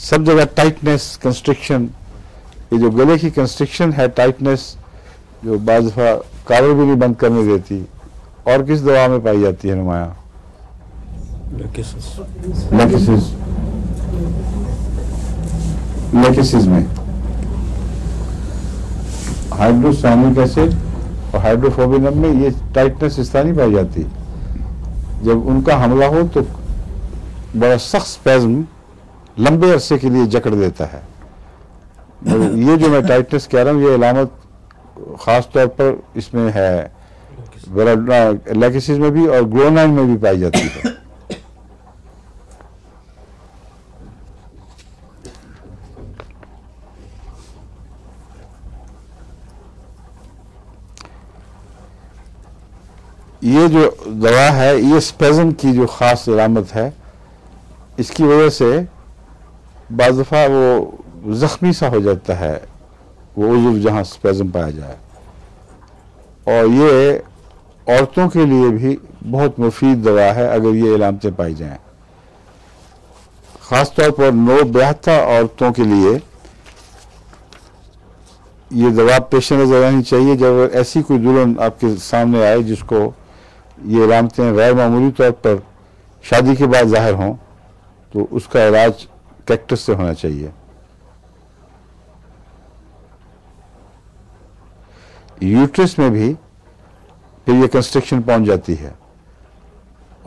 सब जगह टाइटनेस, कंस्ट्रिक्शन, ये जो गले की कंस्ट्रिक्शन है, टाइटनेस, जो बाज़ दफा कावड़ भी नहीं बंद करने देती, और किस दवा में पाई जाती है नुमाया? लेकिसिस में हाइड्रोसायनिक एसिड और हाइड्रोफोबिनम में ये टाइटनेस इस तरह नहीं पाई जाती। जब उनका हमला हो तो बड़ा सख्त स्पैज्म लंबे अरसे के लिए जकड़ देता है। ये जो मैं टाइटनेस कह रहा हूँ, ये अलामत खास तौर पर इसमें है, लेकिसिस में भी और ग्लोनाइन में भी पाई जाती है। ये जो दवा है, ये स्पेज़म की जो खास अलामत है, इसकी वजह से बाज़ दफ़ा वो ज़ख्मी सा हो जाता है वो उज़्व जहाँ स्पेज़म पाया जाए। और ये औरतों के लिए भी बहुत मुफीद दवा है अगर ये अलामतें पाई जाएं। ख़ास तौर पर नौबयाता औरतों के लिए ये दवा पेश नज़र आनी चाहिए। जब ऐसी कोई दुल्हन आपके सामने आए जिसको ये अलामतें गैर मामूली तौर पर शादी के बाद ज़ाहिर हों, तो उसका इलाज कैक्टस से होना चाहिए। यूट्रस में भी फिर ये कंस्ट्रक्शन पहुंच जाती है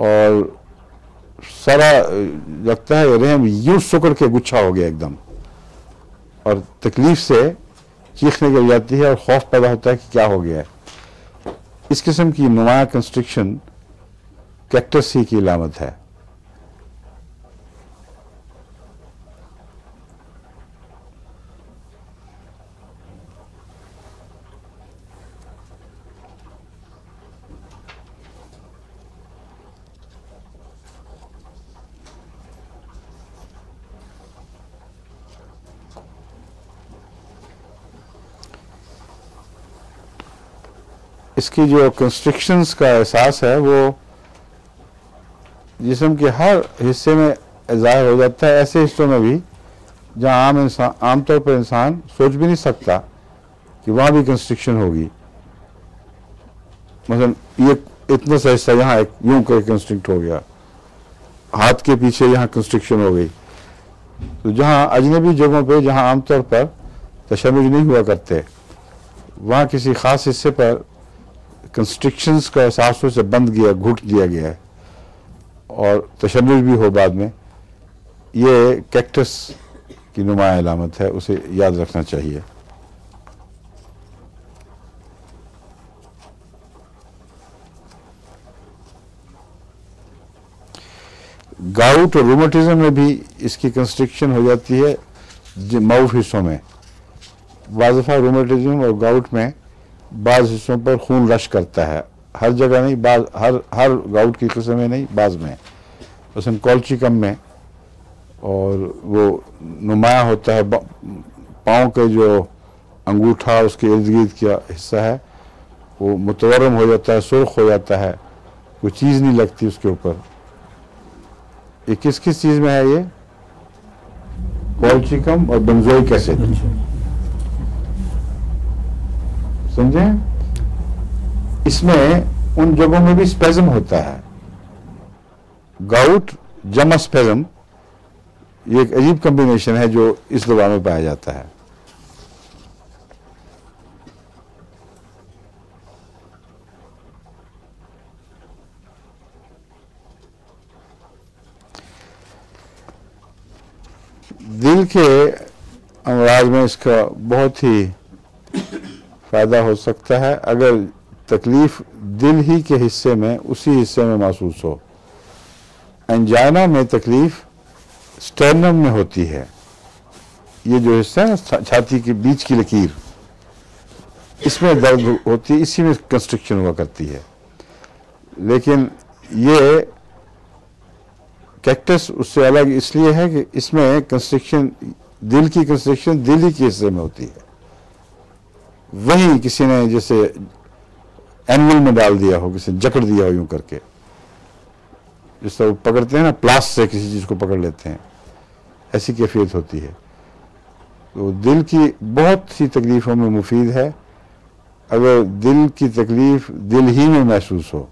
और सारा लगता है रहम यूं सुकड़ के गुच्छा हो गया एकदम, और तकलीफ से चीखने लग जाती है और खौफ पैदा होता है कि क्या हो गया है। इस किस्म की नुमाया कंस्ट्रक्शन कैक्टस सी की अलामत है। इसकी जो कंस्ट्रिक्शंस का एहसास है वो जिस्म के हर हिस्से में ज़ाहिर हो जाता है, ऐसे हिस्सों में भी जहाँ आमतौर पर इंसान सोच भी नहीं सकता कि वहाँ भी कंस्ट्रिक्शन होगी। मतलब ये इतना सा हिस्सा यहाँ एक यूं करके कंस्ट्रिक्ट हो गया, हाथ के पीछे यहाँ कंस्ट्रिक्शन हो गई। तो जहाँ अजनबी जगहों पे जहाँ आमतौर पर तशम्मुज नहीं हुआ करते, वहाँ किसी ख़ास हिस्से पर कंस्ट्रिक्शंस का एहसास से बंद किया, घुट दिया गया है और तशम्मुज भी हो बाद में, ये कैक्टस की नुमाया अलामत है, उसे याद रखना चाहिए। गाउट और रूमेटिज्म में भी इसकी कंस्ट्रिक्शन हो जाती है माउथ हिस्सों में। वाज़फा रूमेटिज्म और गाउट में बाज़ हिस्सों पर खून रश करता है, हर जगह नहीं, हर गाउट की किस्म में नहीं, बाज़ में, मसलन कॉल्चिकम में, और वो नुमाया होता है पाँव के जो अंगूठा उसके इर्द गिर्द का हिस्सा है वो मुतवर्रम हो जाता है, सुर्ख हो जाता है, कोई चीज़ नहीं लगती उसके ऊपर। ये किस किस चीज़ में है? ये कॉल्चिकम और बेंजोइक एसिड, समझे? इसमें उन जगहों में भी स्पेज़म होता है। गाउट जमा स्पेज़म, ये एक अजीब कॉम्बिनेशन है जो इस दवा में पाया जाता है। दिल के अमराज में इसका बहुत ही फायदा हो सकता है अगर तकलीफ दिल ही के हिस्से में, उसी हिस्से में महसूस हो। एंजाइना में तकलीफ स्टर्नम में होती है ये जो हिस्सा है छाती के बीच की लकीर, इसमें दर्द होती है, इसी में कंस्ट्रक्शन हुआ करती है। लेकिन ये कैक्टस उससे अलग इसलिए है कि इसमें कंस्ट्रक्शन, दिल की कंस्ट्रक्शन दिल ही के हिस्से में होती है। वही किसी ने जैसे एनिमल में डाल दिया हो, किसी ने जकड़ दिया हो यूं करके, जिस तरह पकड़ते हैं ना, प्लास से किसी चीज को पकड़ लेते हैं, ऐसी कैफियत होती है। तो दिल की बहुत सी तकलीफों में मुफीद है अगर दिल की तकलीफ दिल ही में महसूस हो।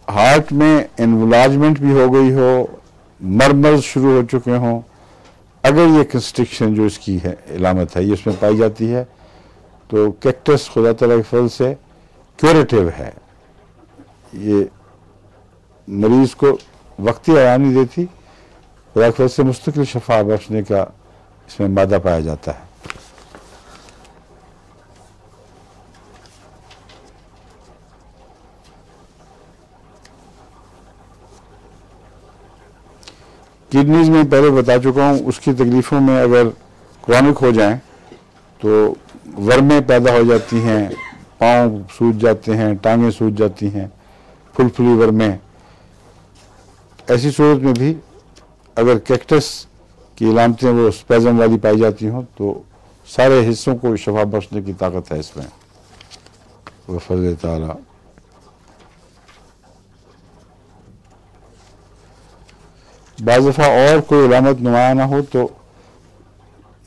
हार्ट में एनवलाजमेंट भी हो गई हो, मरमर शुरू हो चुके हों, अगर ये कंस्ट्रिक्शन जो इसकी है इलामत है ये इसमें पाई जाती है, तो कैक्टस खुदा तआला के फजल से क्यूरेटिव है। ये मरीज को वक्ती आराम नहीं देती, खुदा के फजल से मुस्तकिल शफा बख्शने का इसमें मादा पाया जाता है। किडनीज में पहले बता चुका हूँ, उसकी तकलीफ़ों में अगर क्रॉनिक हो जाएं तो वर्में पैदा हो जाती हैं, पाँव सूज जाते हैं, टांगें सूज जाती हैं, फुलफुली वर्में। ऐसी सूरत में भी अगर कैक्टस की इलामतें वो स्पेज़म वाली पाई जाती हों तो सारे हिस्सों को शफा बख्शने की ताकत है इसमें फज़ल ताला। बाज़ दफ़ा और कोई इलामत नुमाया ना हो तो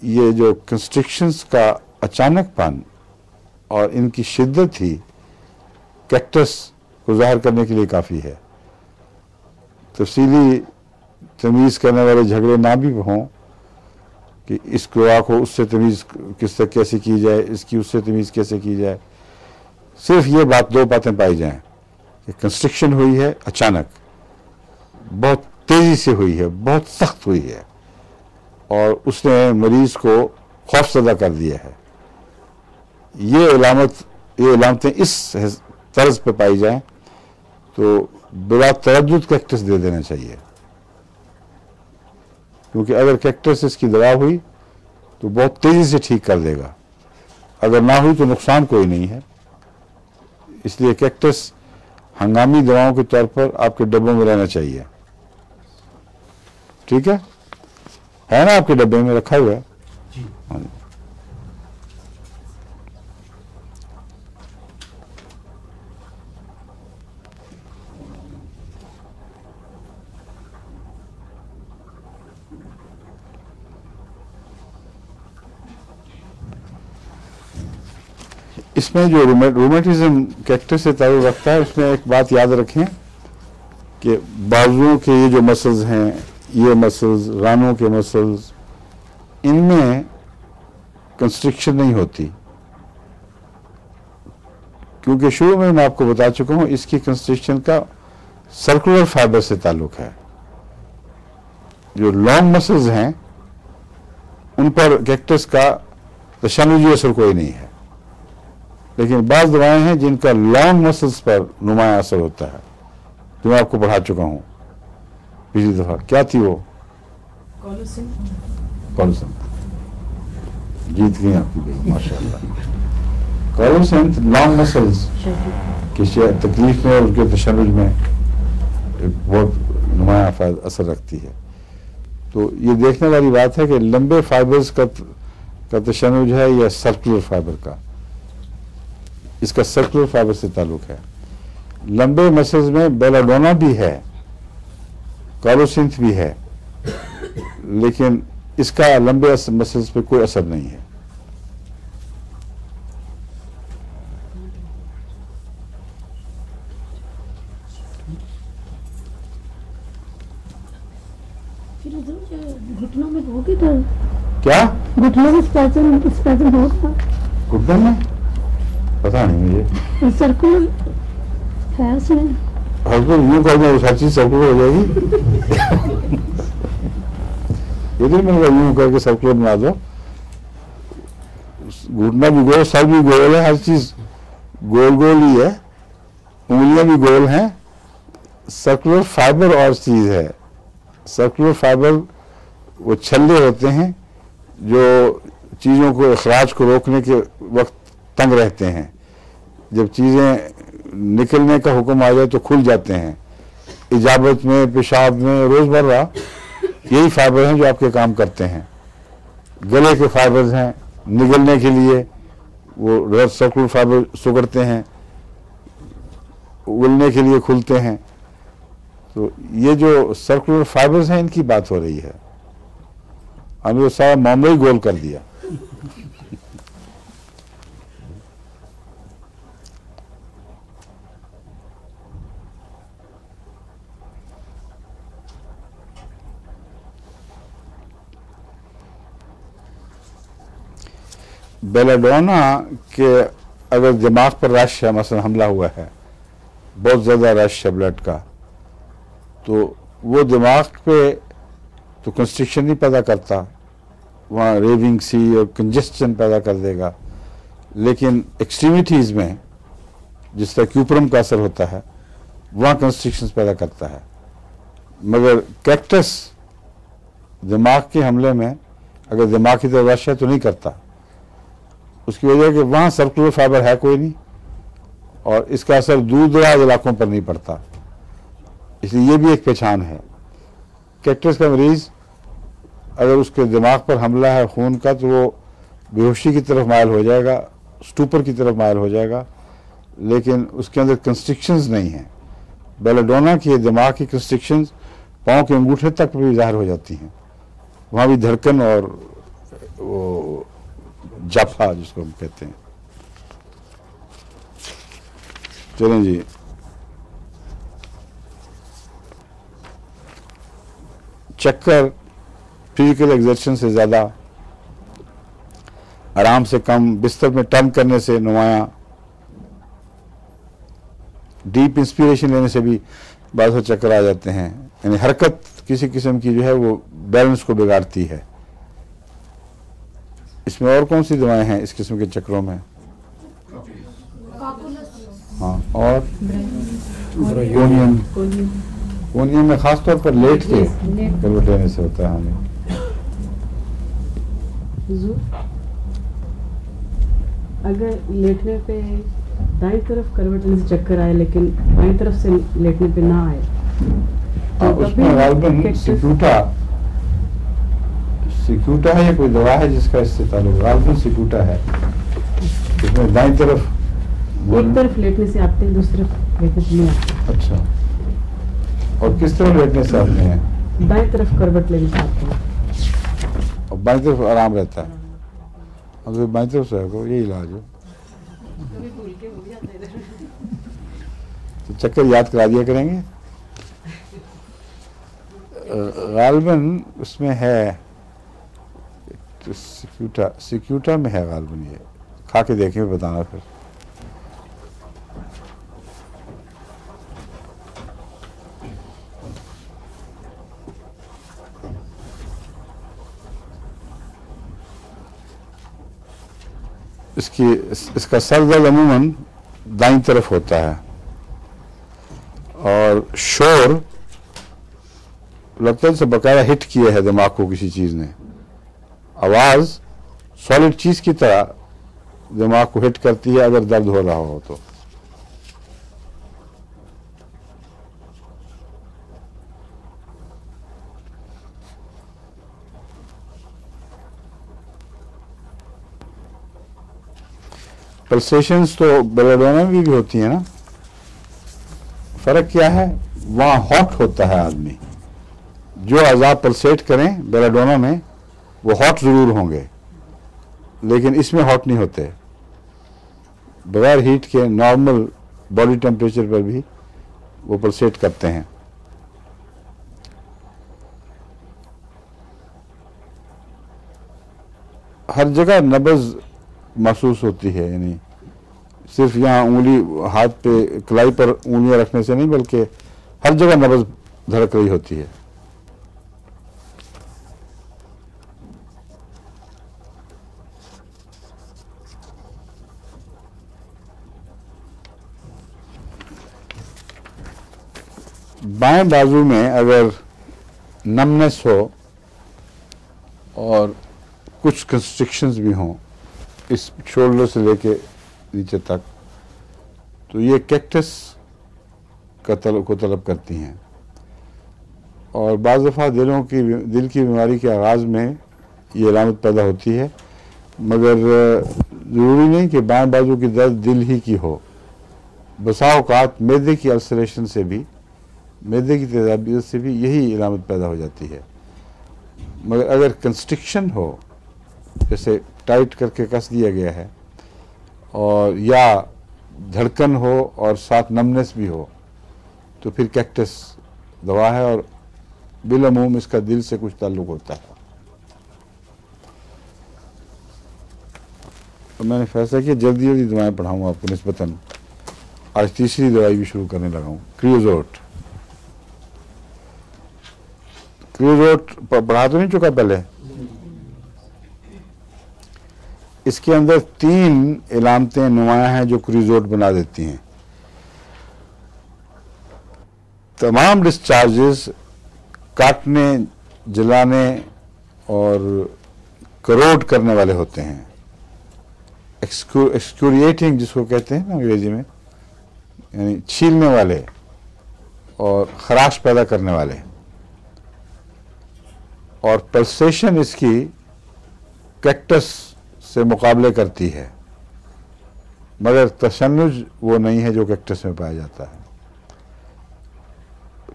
ये जो कंस्ट्रिक्शंस का अचानकपन और इनकी शिद्दत ही कैक्टस को ज़ाहिर करने के लिए काफ़ी है। तफसीली तमीज़ करने वाले झगड़े ना भी हों कि इस दुआ को उससे तमीज़ किस तरह कैसे की जाए, इसकी उससे तमीज़ कैसे की जाए, सिर्फ ये दो बातें पाई जाएं कि कंस्ट्रिक्शन हुई है अचानक, बहुत तेजी से हुई है, बहुत सख्त हुई है और उसने मरीज को खौफजदा कर दिया है। ये इलामतें इस तर्ज पे पाई जाएं तो बिला तरद्दुद कैक्टस दे देना चाहिए, क्योंकि अगर कैक्टस इसकी दवा हुई तो बहुत तेजी से ठीक कर देगा, अगर ना हुई तो नुकसान कोई नहीं है। इसलिए कैक्टस हंगामी दवाओं के तौर पर आपके डब्बों में रहना चाहिए। ठीक है ना, आपके डब्बे में रखा हुआ है। हाँ। इसमें जो रूमेटिज्म कैक्टस से ताल्लुक रखता है, उसमें एक बात याद रखें कि बाजुओं के ये जो मसल्स हैं, ये मसल्स, रानों के मसल्स, इनमें कंस्ट्रिक्शन नहीं होती, क्योंकि शुरू में मैं आपको बता चुका हूं इसकी कंस्ट्रिक्शन का सर्कुलर फाइबर से ताल्लुक है। जो लॉन्ग मसल्स हैं उन पर कैक्टस का तशन्नुजी असर कोई नहीं है, लेकिन बाज़ दवाएं हैं जिनका लॉन्ग मसल्स पर नुमाया असर होता है, जो मैं आपको पढ़ा चुका हूं पिछली दफा। क्या थी वो? कॉलोसेंथ। जीत गई आपकी बेटी माशाल्लाह। कॉलोसेंथ लॉन्ग मसल्स की तकलीफ में और उनके तशन्नुज में एक बहुत नुमाया असर रखती है। तो ये देखने वाली बात है कि लंबे फाइबर्स का तशन्नुज है या सर्कुलर फाइबर का। इसका सर्कुलर फाइबर से ताल्लुक है। लंबे मसल्स में बेलाडोना भी है, कॉलोसिंथ भी है, लेकिन इसका लंबे मसल्स पे कोई असर नहीं है। घुटनों में होगी तो क्या? घुटनों में स्पैज़म होगा? घुटनों में पता नहीं मुझे। सर्कुलर है उसमें। यूं कर दो, हर चीज सर्कुलर हो जाएगी। ये नहीं मिल रहा यूं करके सर्कुलर बना दो, घुटना भी गोल, सर भी गोल है, हर चीज गोल गोल ही है, उंगलियां भी गोल हैं। सर्कुलर फाइबर और चीज है। सर्कुलर फाइबर वो छल्ले होते हैं जो चीजों को अखराज को रोकने के वक्त तंग रहते हैं, जब चीजें निकलने का हुक्म आ जाए तो खुल जाते हैं। इजाबत में, पेशाब में, रोजमर्रा यही फाइबर हैं जो आपके काम करते हैं। गले के फाइबर्स हैं निगलने के लिए, वो सर्कुलर फाइबर सुगड़ते हैं, उगलने के लिए खुलते हैं। तो ये जो सर्कुलर फाइबर्स हैं इनकी बात हो रही है। हमने तो सारा मामला ही गोल कर दिया। बेलाडोना के अगर दिमाग पर रश है, मसलन हमला हुआ है, बहुत ज़्यादा रश है ब्लड का, तो वो दिमाग पे तो कंस्ट्रिक्शन नहीं पैदा करता, वहाँ रेविंग सी और कंजेस्शन पैदा कर देगा। लेकिन एक्सट्रीमिटीज़ में जिस तरह क्यूपरम का असर होता है वहाँ कंस्ट्रिक्शन पैदा करता है। मगर कैक्टस दिमाग के हमले में अगर दिमाग की तरफ रश है तो नहीं करता। उसकी वजह है कि वहाँ सर्कुलर फाइबर है कोई नहीं और इसका असर दूर दराज इलाकों पर नहीं पड़ता, इसलिए ये भी एक पहचान है। कैक्टस का मरीज अगर उसके दिमाग पर हमला है खून का तो वो बेहोशी की तरफ मायल हो जाएगा, स्टूपर की तरफ मायल हो जाएगा, लेकिन उसके अंदर कंस्ट्रिक्शंस नहीं हैं। बेलाडोना की दिमाग की कंस्ट्रिक्शंस पाँव के अंगूठे तक भी ज़ाहिर हो जाती हैं, वहाँ भी धड़कन और वो जाफा जिसको हम कहते हैं। चलें जी, चक्कर फिजिकल एक्सर्शन से ज़्यादा, आराम से कम, बिस्तर में टर्न करने से नुमाया, डीप इंस्पिरेशन लेने से भी बाद में चक्कर आ जाते हैं। यानी हरकत किसी किस्म की जो है वो बैलेंस को बिगाड़ती है। इसमें और कौन सी दवाएं हैं इस किस्म के चक्रों में? हाँ, और कोनियम में खास तौर पर लेट के करवट लेने से होता है हमें। अगर लेटने पे दाईं तरफ करवट लेने से चक्कर आए लेकिन बाईं तरफ से लेटने पे ना आए तो उसमें गाल्बन सिक्यूटा है या कोई दवा है जिसका इससे ताल्लुक? गाल्बन सिक्यूटा है, इसमें दाईं तरफ एक तरफ लेटने से आते हैं, दूसरी तरफ लेटने से नहीं आते। अच्छा, और किस तरह लेटने से आते हैं? दाईं तरफ करवट लेने से आते हैं और बाईं तरफ आराम रहता है। अब तो बाईं तरफ से है, यही इलाज है। तो चक्कर याद करा दिया करेंगे। गाल्बन उसमें है, तो सिक्यूटा में है गाल्बन। ये खा के देखें, बताना फिर। इसका सर दर्द अमूमन दाईं तरफ होता है और शोर लगता है जैसे बकायदा हिट किया है दिमाग को किसी चीज ने। आवाज सॉलिड चीज की तरह दिमाग को हिट करती है अगर दर्द हो रहा हो तो। पल्सेशंस तो बेलाडोना में भी होती है ना। फर्क क्या है? वहां हॉट होता है आदमी, जो अज़ाब पल्सेट करें बेलाडोना में वो हॉट जरूर होंगे, लेकिन इसमें हॉट नहीं होते। बगैर हीट के नॉर्मल बॉडी टेम्परेचर पर भी वो पल्सेट करते हैं। हर जगह नब्ज महसूस होती है, यानी सिर्फ यहाँ उंगली हाथ पे कलाई पर उंगलियां रखने से नहीं, बल्कि हर जगह नब्ज धड़क रही होती है। बाएं बाजू में अगर नमनेस हो और कुछ कंस्ट्रिक्शंस भी हों इस शोल्डर से लेके नीचे तक, तो ये कैक्टस को तलब करती हैं। और बाज़ दफ़ा दिल की बीमारी के आगाज़ में ये अलामत पैदा होती है, मगर ज़रूरी नहीं कि बाएं बाजू की दर्द दिल ही की हो। बसा औक़ात मैदे की अल्सरेशन से भी, मैदे की तेज़ाबियत से भी यही अलामत पैदा हो जाती है। मगर अगर कंस्ट्रिक्शन हो, जैसे टाइट करके कस दिया गया है, और या धड़कन हो और साथ नमनेस भी हो, तो फिर कैक्टस दवा है और बिलअमूम इसका दिल से कुछ ताल्लुक़ होता है। तो मैंने फैसला किया जल्दी जल्दी दवाएं पढ़ाऊँ आपको निस्बतन। आज तीसरी दवाई भी शुरू करने लगा हूँ, क्रियोजोट। क्रियोजोट पढ़ा तो नहीं चुका पहले। इसके अंदर 3 इलामतें नुमायां हैं जो क्रियोजोट बना देती हैं। तमाम डिस्चार्जेस काटने, जलाने और करोड करने वाले होते हैं। एक्सक्यूरिएटिंग जिसको कहते हैं ना अंग्रेजी में, यानी छीलने वाले और खराश पैदा करने वाले। और पल्सेशन इसकी कैक्टस से मुकाबले करती है, मगर तशन्नुज वो नहीं है जो कैक्टस में पाया जाता है।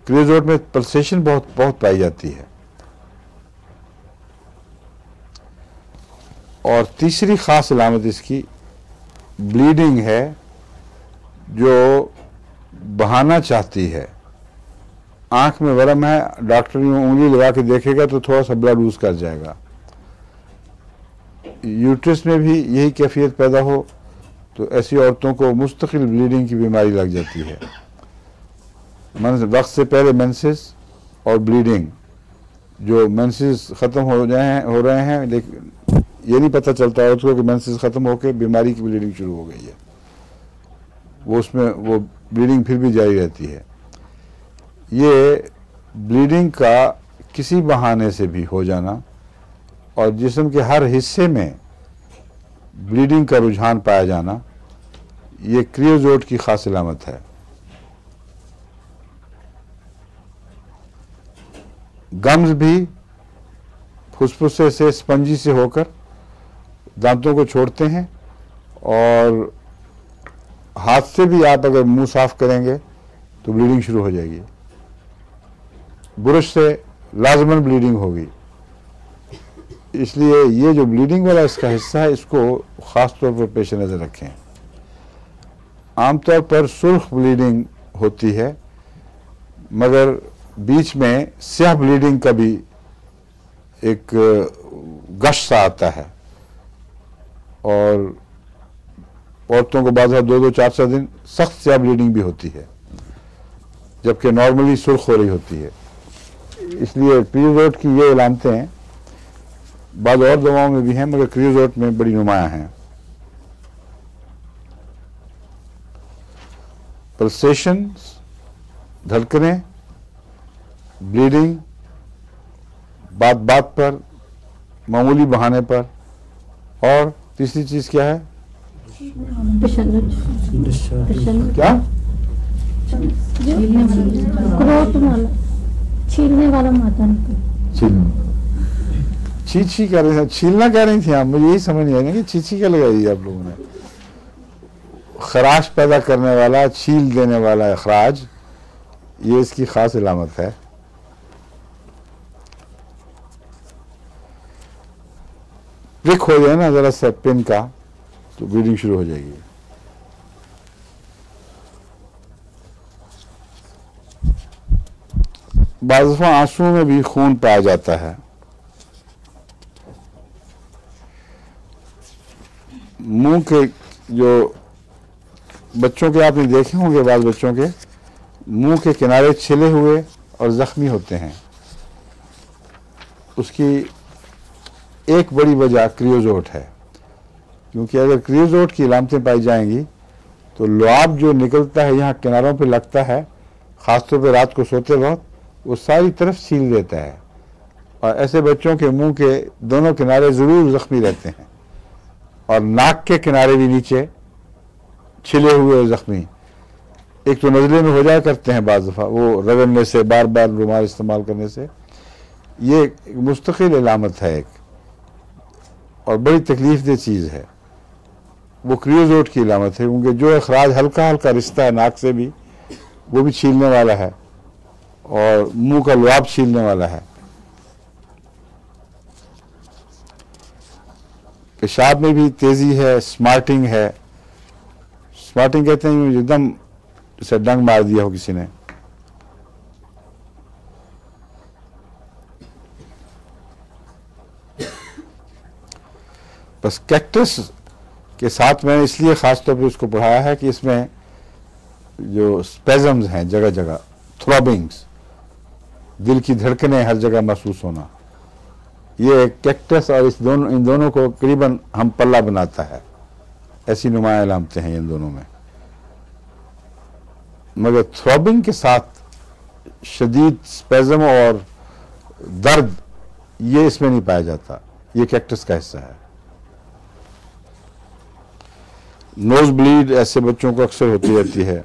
क्रियोजोट में पल्सेशन बहुत पाई जाती है। और तीसरी खास अलामत इसकी ब्लीडिंग है, जो बहाना चाहती है। आंख में वरम है, डॉक्टर यूं उंगली लगा के देखेगा तो थोड़ा सा ब्लड लूज कर जाएगा। यूट्रस में भी यही कैफियत पैदा हो तो ऐसी औरतों को मुस्तकिल ब्लीडिंग की बीमारी लग जाती है। वक्त से पहले मेंसेस और ब्लीडिंग, जो मेंसेस ख़त्म हो रहे हैं लेकिन ये नहीं पता चलता औरत को कि मेंसेस ख़त्म होकर बीमारी की ब्लीडिंग शुरू हो गई है, वो ब्लीडिंग फिर भी जारी रहती है। ये ब्लीडिंग का किसी बहाने से भी हो जाना और जिस्म के हर हिस्से में ब्लीडिंग का रुझान पाया जाना, ये क्रियोजोट की खास अलामत है। गम्स भी फुसफुसे से स्पंजी से होकर दांतों को छोड़ते हैं, और हाथ से भी आप अगर मुंह साफ करेंगे तो ब्लीडिंग शुरू हो जाएगी। ब्रश से लाजमन ब्लीडिंग होगी। इसलिए ये जो ब्लीडिंग वाला इसका हिस्सा है, इसको ख़ास तौर पर पेश नज़र रखें। आमतौर पर सुर्ख ब्लीडिंग होती है, मगर बीच में स्याह ब्लीडिंग का भी एक गश सा आता है, और औरतों को बाद 2-4 दिन सख्त स्याह ब्लीडिंग भी होती है, जबकि नॉर्मली सुर्ख हो रही होती है। इसलिए क्रियोजोट की ये अलामतें बाद और दवाओं में भी हैं, मगर क्रियोजोट में बड़ी नुमायां हैं। पल्सेशन, धड़कनें, ब्लीडिंग, बात पर, मामूली बहाने पर, और तीसरी चीज क्या है? क्या? छीलने वाला माता छीछी कह रहे थे, छीलना कह रही थी आप, मुझे यही समझ नहीं आया कि छीछी क्या लगाई आप लोगों ने। खराश पैदा करने वाला, छील देने वाला अखराज, ये इसकी खास अलामत है। प्रिक हो जाए ना जरा सा पिन का तो ब्लीडिंग शुरू हो जाएगी। बाज़ दफ़ा आंसुओं में भी खून पाया जाता है। मुंह के जो बच्चों के आपने देखे होंगे, बाज़ बच्चों के मुंह के किनारे छिले हुए और ज़ख्मी होते हैं, उसकी एक बड़ी वजह क्रियोजोट है। क्योंकि अगर क्रियोजोट की अलामतें पाई जाएंगी तो लुआब जो निकलता है यहाँ किनारों पे लगता है, ख़ासतौर पर रात को सोते वक्त वो सारी तरफ छील देता है, और ऐसे बच्चों के मुंह के दोनों किनारे ज़रूर ज़ख्मी रहते हैं, और नाक के किनारे भी नीचे छिले हुए ज़ख्मी। एक तो नज़ले में हो जाया करते हैं बाज़ दफ़ा, वो रगड़ने से, बार बार रुमाल इस्तेमाल करने से। ये एक मुस्तकिल इलामत है एक, और बड़ी तकलीफ दह चीज़ है। वो क्रियोजोट की इलामत है, क्योंकि जो अखराज हल्का हल्का रिश्ता है नाक से भी, वो भी छीलने वाला है, और मुंह का लुआब छीलने वाला है। पेशाब में भी तेज़ी है, स्मार्टिंग है। स्मार्टिंग कहते हैं एकदम जैसे डंग मार दिया हो किसी ने। बस कैक्टस के साथ मैंने इसलिए ख़ास तौर पे उसको पढ़ाया है कि इसमें जो स्पेजम्स हैं, जगह जगह थ्रॉबिंग्स, दिल की धड़कनें हर जगह महसूस होना, ये कैक्टस और इन दोनों को करीबन हम पल्ला बनाता है। ऐसी नुमायाँ अलामतें हैं इन दोनों में। मगर थ्रॉबिंग के साथ शदीद स्पेजम और दर्द ये इसमें नहीं पाया जाता, ये कैक्टस का हिस्सा है। नोज ब्लीड ऐसे बच्चों को अक्सर होती रहती है।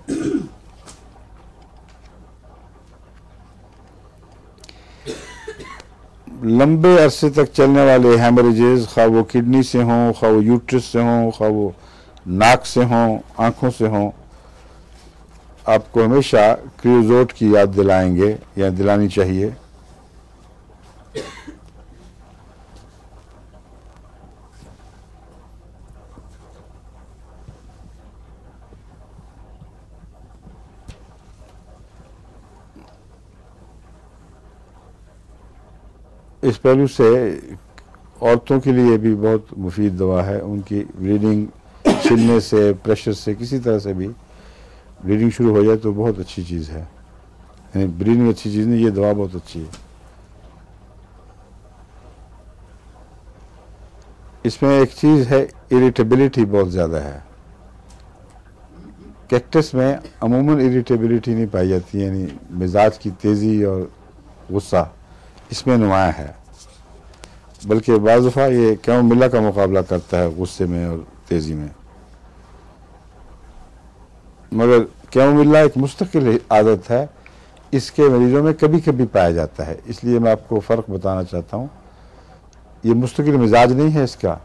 लंबे अरसे तक चलने वाले हेमरेजेस, खा वो किडनी से हों, खा वो यूट्रस से हों, खा वो नाक से हों, आंखों से हों, आपको हमेशा क्रियोजोट की याद दिलाएंगे या दिलानी चाहिए। इस पहलू से औरतों के लिए भी बहुत मुफीद दवा है। उनकी ब्लीडिंग छिलने से, प्रेशर से, किसी तरह से भी ब्लीडिंग शुरू हो जाए तो बहुत अच्छी चीज़ है। ब्लीडिंग अच्छी चीज़ नहीं, ये दवा बहुत अच्छी है। इसमें एक चीज़ है, इरिटेबिलिटी बहुत ज़्यादा है। कैक्टस में अमूमन इरिटेबिलिटी नहीं पाई जाती, यानी मिजाज की तेज़ी और गुस्सा इसमें नुमायाँ है, बल्कि बाज़ दफ़ा ये कैमोमिला का मुकाबला करता है गुस्से में और तेज़ी में। मगर कैमोमिला एक मुस्तकिल आदत है, इसके मरीजों में कभी कभी पाया जाता है, इसलिए मैं आपको फ़र्क बताना चाहता हूँ। ये मुस्तकिल मिजाज नहीं है इसका।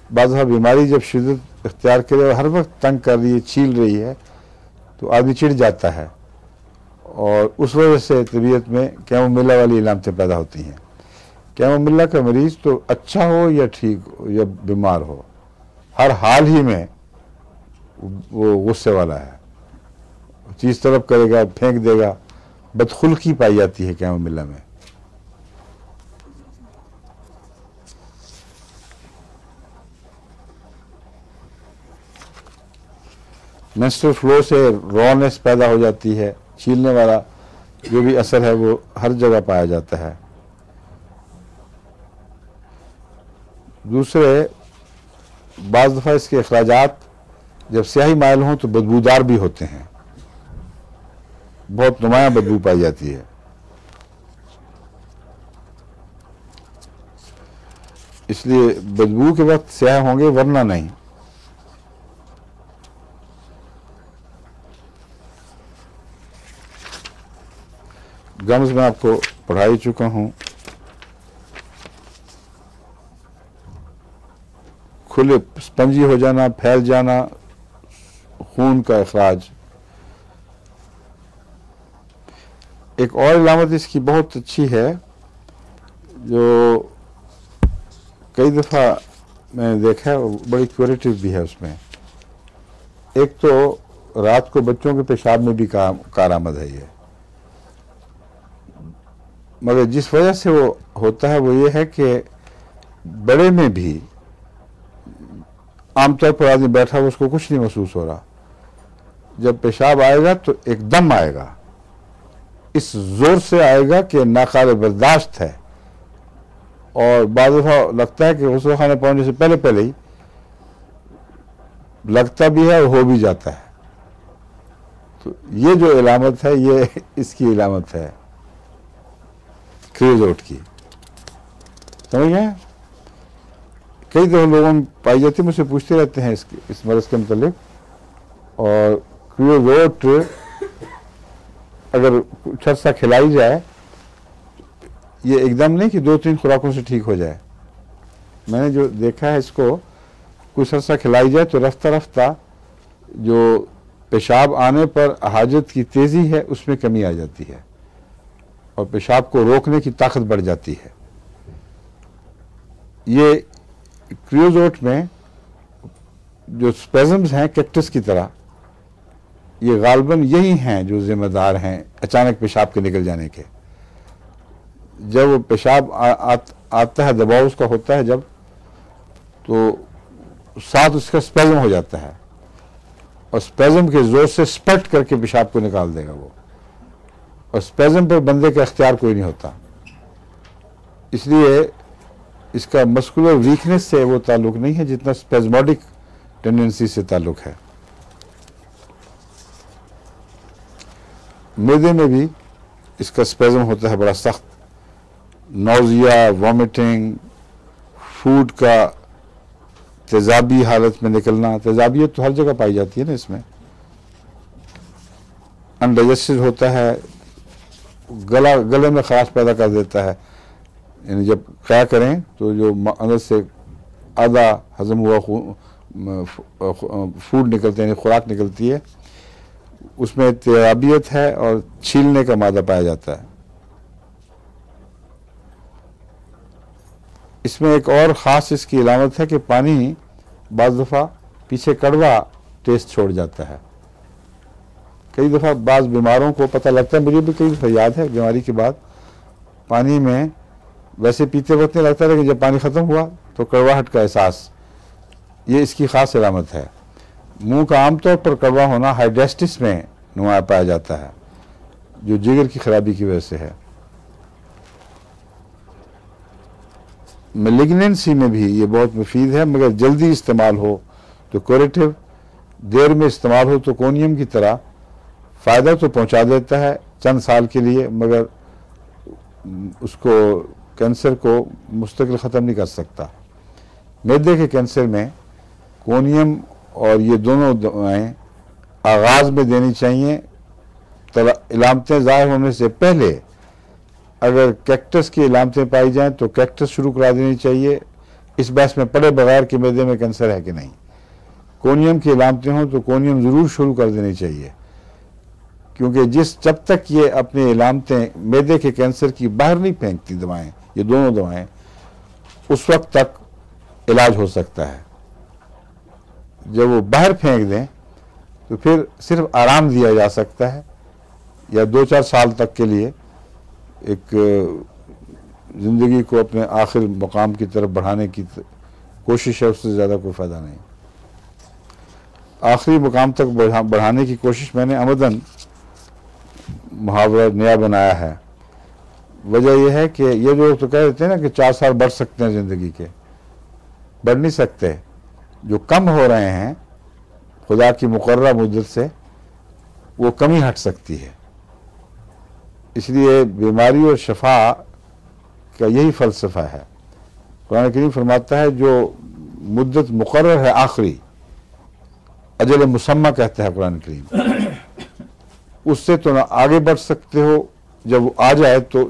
बाज़ दफ़ा बीमारी जब शिद्दत इख्तियार करे और हर वक्त तंग कर रही है, छील रही है, तो आदमी चिढ़ जाता है, और उस वजह से तबीयत में कैमोमिला वाली इलामतें पैदा होती हैं। कैमोमिला का मरीज़ तो अच्छा हो या ठीक हो या बीमार हो, हर हाल ही में वो गुस्से वाला है, चीज़ तलब करेगा, फेंक देगा, बदखुल्की पाई जाती है कैमोमिला में। मेंस्ट्रुअल फ्लो से रॉनेस पैदा हो जाती है, छीलने वाला जो भी असर है वो हर जगह पाया जाता है। दूसरे, बाज़ दफ़ा इसके अखराजात जब स्याही माइल हों तो बदबूदार भी होते हैं, बहुत नुमायाँ बदबू पाई जाती है। इसलिए बदबू के वक्त स्याह होंगे, वरना नहीं। गम्स में आपको पढ़ा ही चुका हूं। खुले स्पंजी हो जाना, फैल जाना, खून का अखराज। एक और इलामत इसकी बहुत अच्छी है, जो कई दफ़ा मैंने देखा है, बड़ी क्यूरेटिव भी है उसमें। एक तो रात को बच्चों के पेशाब में भी कारआमद है ये, मगर जिस वजह से वो होता है वो ये है कि बड़े में भी आमतौर पर आदमी बैठा हुआ उसको कुछ नहीं महसूस हो रहा, जब पेशाब आएगा तो एकदम आएगा, इस जोर से आएगा कि नाकाबिल बर्दाश्त है, और बाज़ दफ़ा लगता है कि गुस्ल खाने पहुंचने से पहले पहले ही लगता भी है और हो भी जाता है। तो ये जो इलामत है ये इसकी इलामत है क्रियोजोट की, समझ गए। कई दफे लोगों में पाई जाती है, मुझसे पूछते रहते हैं इस मरज़ के मतलब। और क्रियोजोट अगर कुछ अर्सा खिलाई जाए, ये एकदम नहीं कि 2-3 खुराकों से ठीक हो जाए। मैंने जो देखा है इसको, कुछ अर्सा खिलाई जाए तो रफ्ता रफ्ता जो पेशाब आने पर हाजत की तेज़ी है उसमें कमी आ जाती है और पेशाब को रोकने की ताकत बढ़ जाती है। ये क्रियोजोट में जो स्पेज़म्स हैं कैक्टस की तरह, ये गालबन यही हैं जो जिम्मेदार हैं अचानक पेशाब के निकल जाने के। जब वो पेशाब आता है, दबाव उसका होता है जब, तो साथ उसका स्पेज़म हो जाता है और स्पेज़म के जोर से स्पट करके पेशाब को निकाल देगा वो। और स्पेज़म पर बंदे का इख्तियार कोई नहीं होता, इसलिए इसका मस्कुलर वीकनेस से वो ताल्लुक नहीं है जितना स्पेज़मोडिक टेंडेंसी से ताल्लुक है। मैदे में भी इसका स्पेज़म होता है बड़ा सख्त, नौजिया, वॉमिटिंग, फूड का तेजाबी हालत में निकलना। तेजाबियत तो हर जगह पाई जाती है ना इसमें। अनडाइजेस्टेड होता है, गले में खराश पैदा कर देता है। यानी जब क्या करें तो जो अंदर से आधा हजम हुआ फूड निकलते हैं, खुराक निकलती है, उसमें तेजाबियत है और छीलने का मादा पाया जाता है। इसमें एक और ख़ास इसकी इलामत है कि पानी बाज़ दफ़ा पीछे कड़वा टेस्ट छोड़ जाता है। कई दफ़ा बाज़ बीमारों को पता लगता है, मुझे भी कई दफ़ा याद है बीमारी के बाद पानी में वैसे पीते वक्त नहीं लगता, लेकिन जब पानी ख़त्म हुआ तो कड़वाहट का एहसास, ये इसकी ख़ास इलामत है। मुंह का आमतौर पर कड़वा होना हाइड्रेस्टिस में नुमाया पाया जाता है, जो जिगर की खराबी की वजह से है। मेलिग्नेंसी में भी ये बहुत मुफीद है, मगर जल्दी इस्तेमाल हो तो क्यूरेटिव, देर में इस्तेमाल हो तो कोनियम की तरह फ़ायदा तो पहुंचा देता है चंद साल के लिए, मगर उसको कैंसर को मुस्तकिल ख़त्म नहीं कर सकता। मैदे के कैंसर में कोनियम और ये दोनों दवाएं आगाज़ में देनी चाहिए, इलामतें ज़ाहिर होने से पहले। अगर कैक्टस की इलामतें पाई जाएं तो कैक्टस शुरू करा देनी चाहिए, इस बहस में पड़े बगैर कि मैदे में कैंसर है कि नहीं। कोनियम की इलामतें हों तो कोनियम ज़रूर शुरू कर देनी चाहिए, क्योंकि जब तक ये अपनी इलामतें मैदे के कैंसर की बाहर नहीं फेंकती दवाएं, ये दोनों दवाएं, उस वक्त तक इलाज हो सकता है। जब वो बाहर फेंक दें तो फिर सिर्फ आराम दिया जा सकता है, या 2-4 साल तक के लिए एक ज़िंदगी को अपने आखिर मुकाम की तरफ बढ़ाने की कोशिश है, उससे ज़्यादा कोई फ़ायदा नहीं। आखिरी मुकाम तक बढ़ाने की कोशिश मैंने अमदन मुहावरा नया बनाया है। वजह यह है कि ये जो तो कह देते हैं ना कि 4 साल बढ़ सकते हैं ज़िंदगी के, बढ़ नहीं सकते। जो कम हो रहे हैं खुदा की मुकर्रर मुद्दत से, वो कमी हट सकती है। इसलिए बीमारी और शफा का यही फ़लसफ़ा है। कुरान करीम फरमाता है जो मुद्दत मुकर्रर है आखिरी, अजल मुसम्मा कहता है कुरान करीम, उससे तो ना आगे बढ़ सकते हो, जब वो आ जाए तो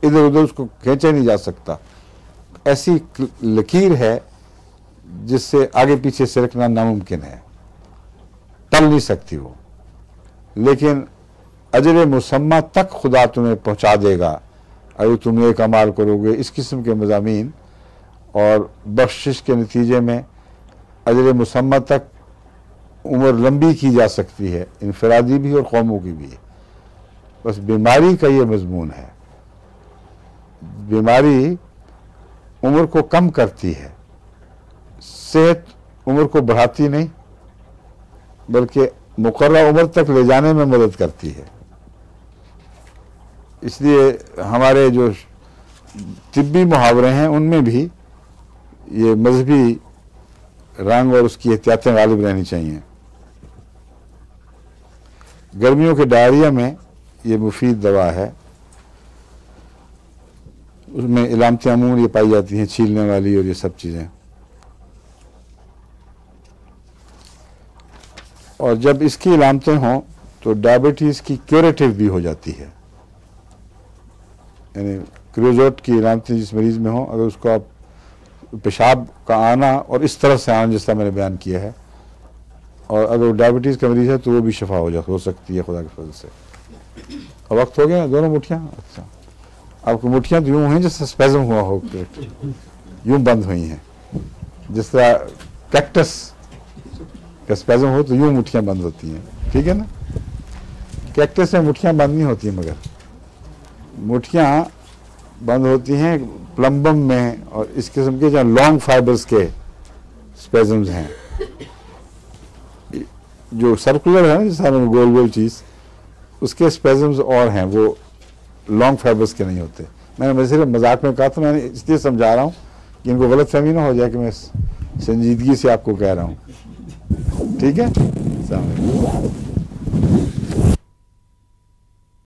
इधर उधर उसको खींचा नहीं जा सकता। ऐसी लकीर है जिससे आगे पीछे सरकना नामुमकिन है, टल नहीं सकती वो। लेकिन अजर मुसम्मा तक खुदा तुम्हें पहुंचा देगा अगर तुम एक अमाल करोगे। इस किस्म के मज़ामीन और बख्शिश के नतीजे में अजर मुसम्मा तक उम्र लंबी की जा सकती है, इनफरादी भी और कौमों की भी। बस बीमारी का ये मजमून है, बीमारी उम्र को कम करती है, सेहत उम्र को बढ़ाती नहीं, बल्कि मुकर्रर उम्र तक ले जाने में मदद करती है। इसलिए हमारे जो तिब्बी मुहावरे हैं उनमें भी ये मजहबी रंग और उसकी एहतियातें गालिब रहनी चाहिए। गर्मियों के डायरिया में ये मुफीद दवा है। उसमें इलामत अमून ये पाई जाती हैं, छीलने वाली और ये सब चीज़ें। और जब इसकी इलामतें हों तो डायबिटीज़ की क्यूरेटिव भी हो जाती है। यानी क्रियोजोट की इलामतें जिस मरीज़ में हों, अगर उसको आप पेशाब का आना और इस तरह से आना जिस तरह मैंने बयान किया है, और अगर डायबिटीज़ का मरीज़ है तो वो भी शफा हो सकती है खुदा के फजल से। अब वक्त हो गया दोनों मुठ्ठियाँ। अच्छा, आपकी मुठ्ठियाँ तो यूँ हैं जैसे स्पेज़म हुआ हो, यूँ बंद हुई हैं, जिस तरह कैक्टस का स्पेज़म हो तो यूँ मुठ्ठियाँ बंद होती हैं, ठीक है ना। कैक्टस में मुठ्ठियाँ बंद नहीं होती, मगर मुठ्ठियाँ बंद होती हैं प्लम्बम में और इस किस्म के जहाँ लॉन्ग फाइबर्स के स्पेज़म्स हैं, जो सर्कुलर है ना जिस तरह गोल गोल चीज़, उसके स्पेज़म्स और हैं, वो लॉन्ग फाइबर्स के नहीं होते। मैंने सिर्फ मजाक में कहा था, मैंने इसलिए समझा रहा हूँ कि इनको गलत फहमी ना हो जाए कि मैं संजीदगी से आपको कह रहा हूँ, ठीक है।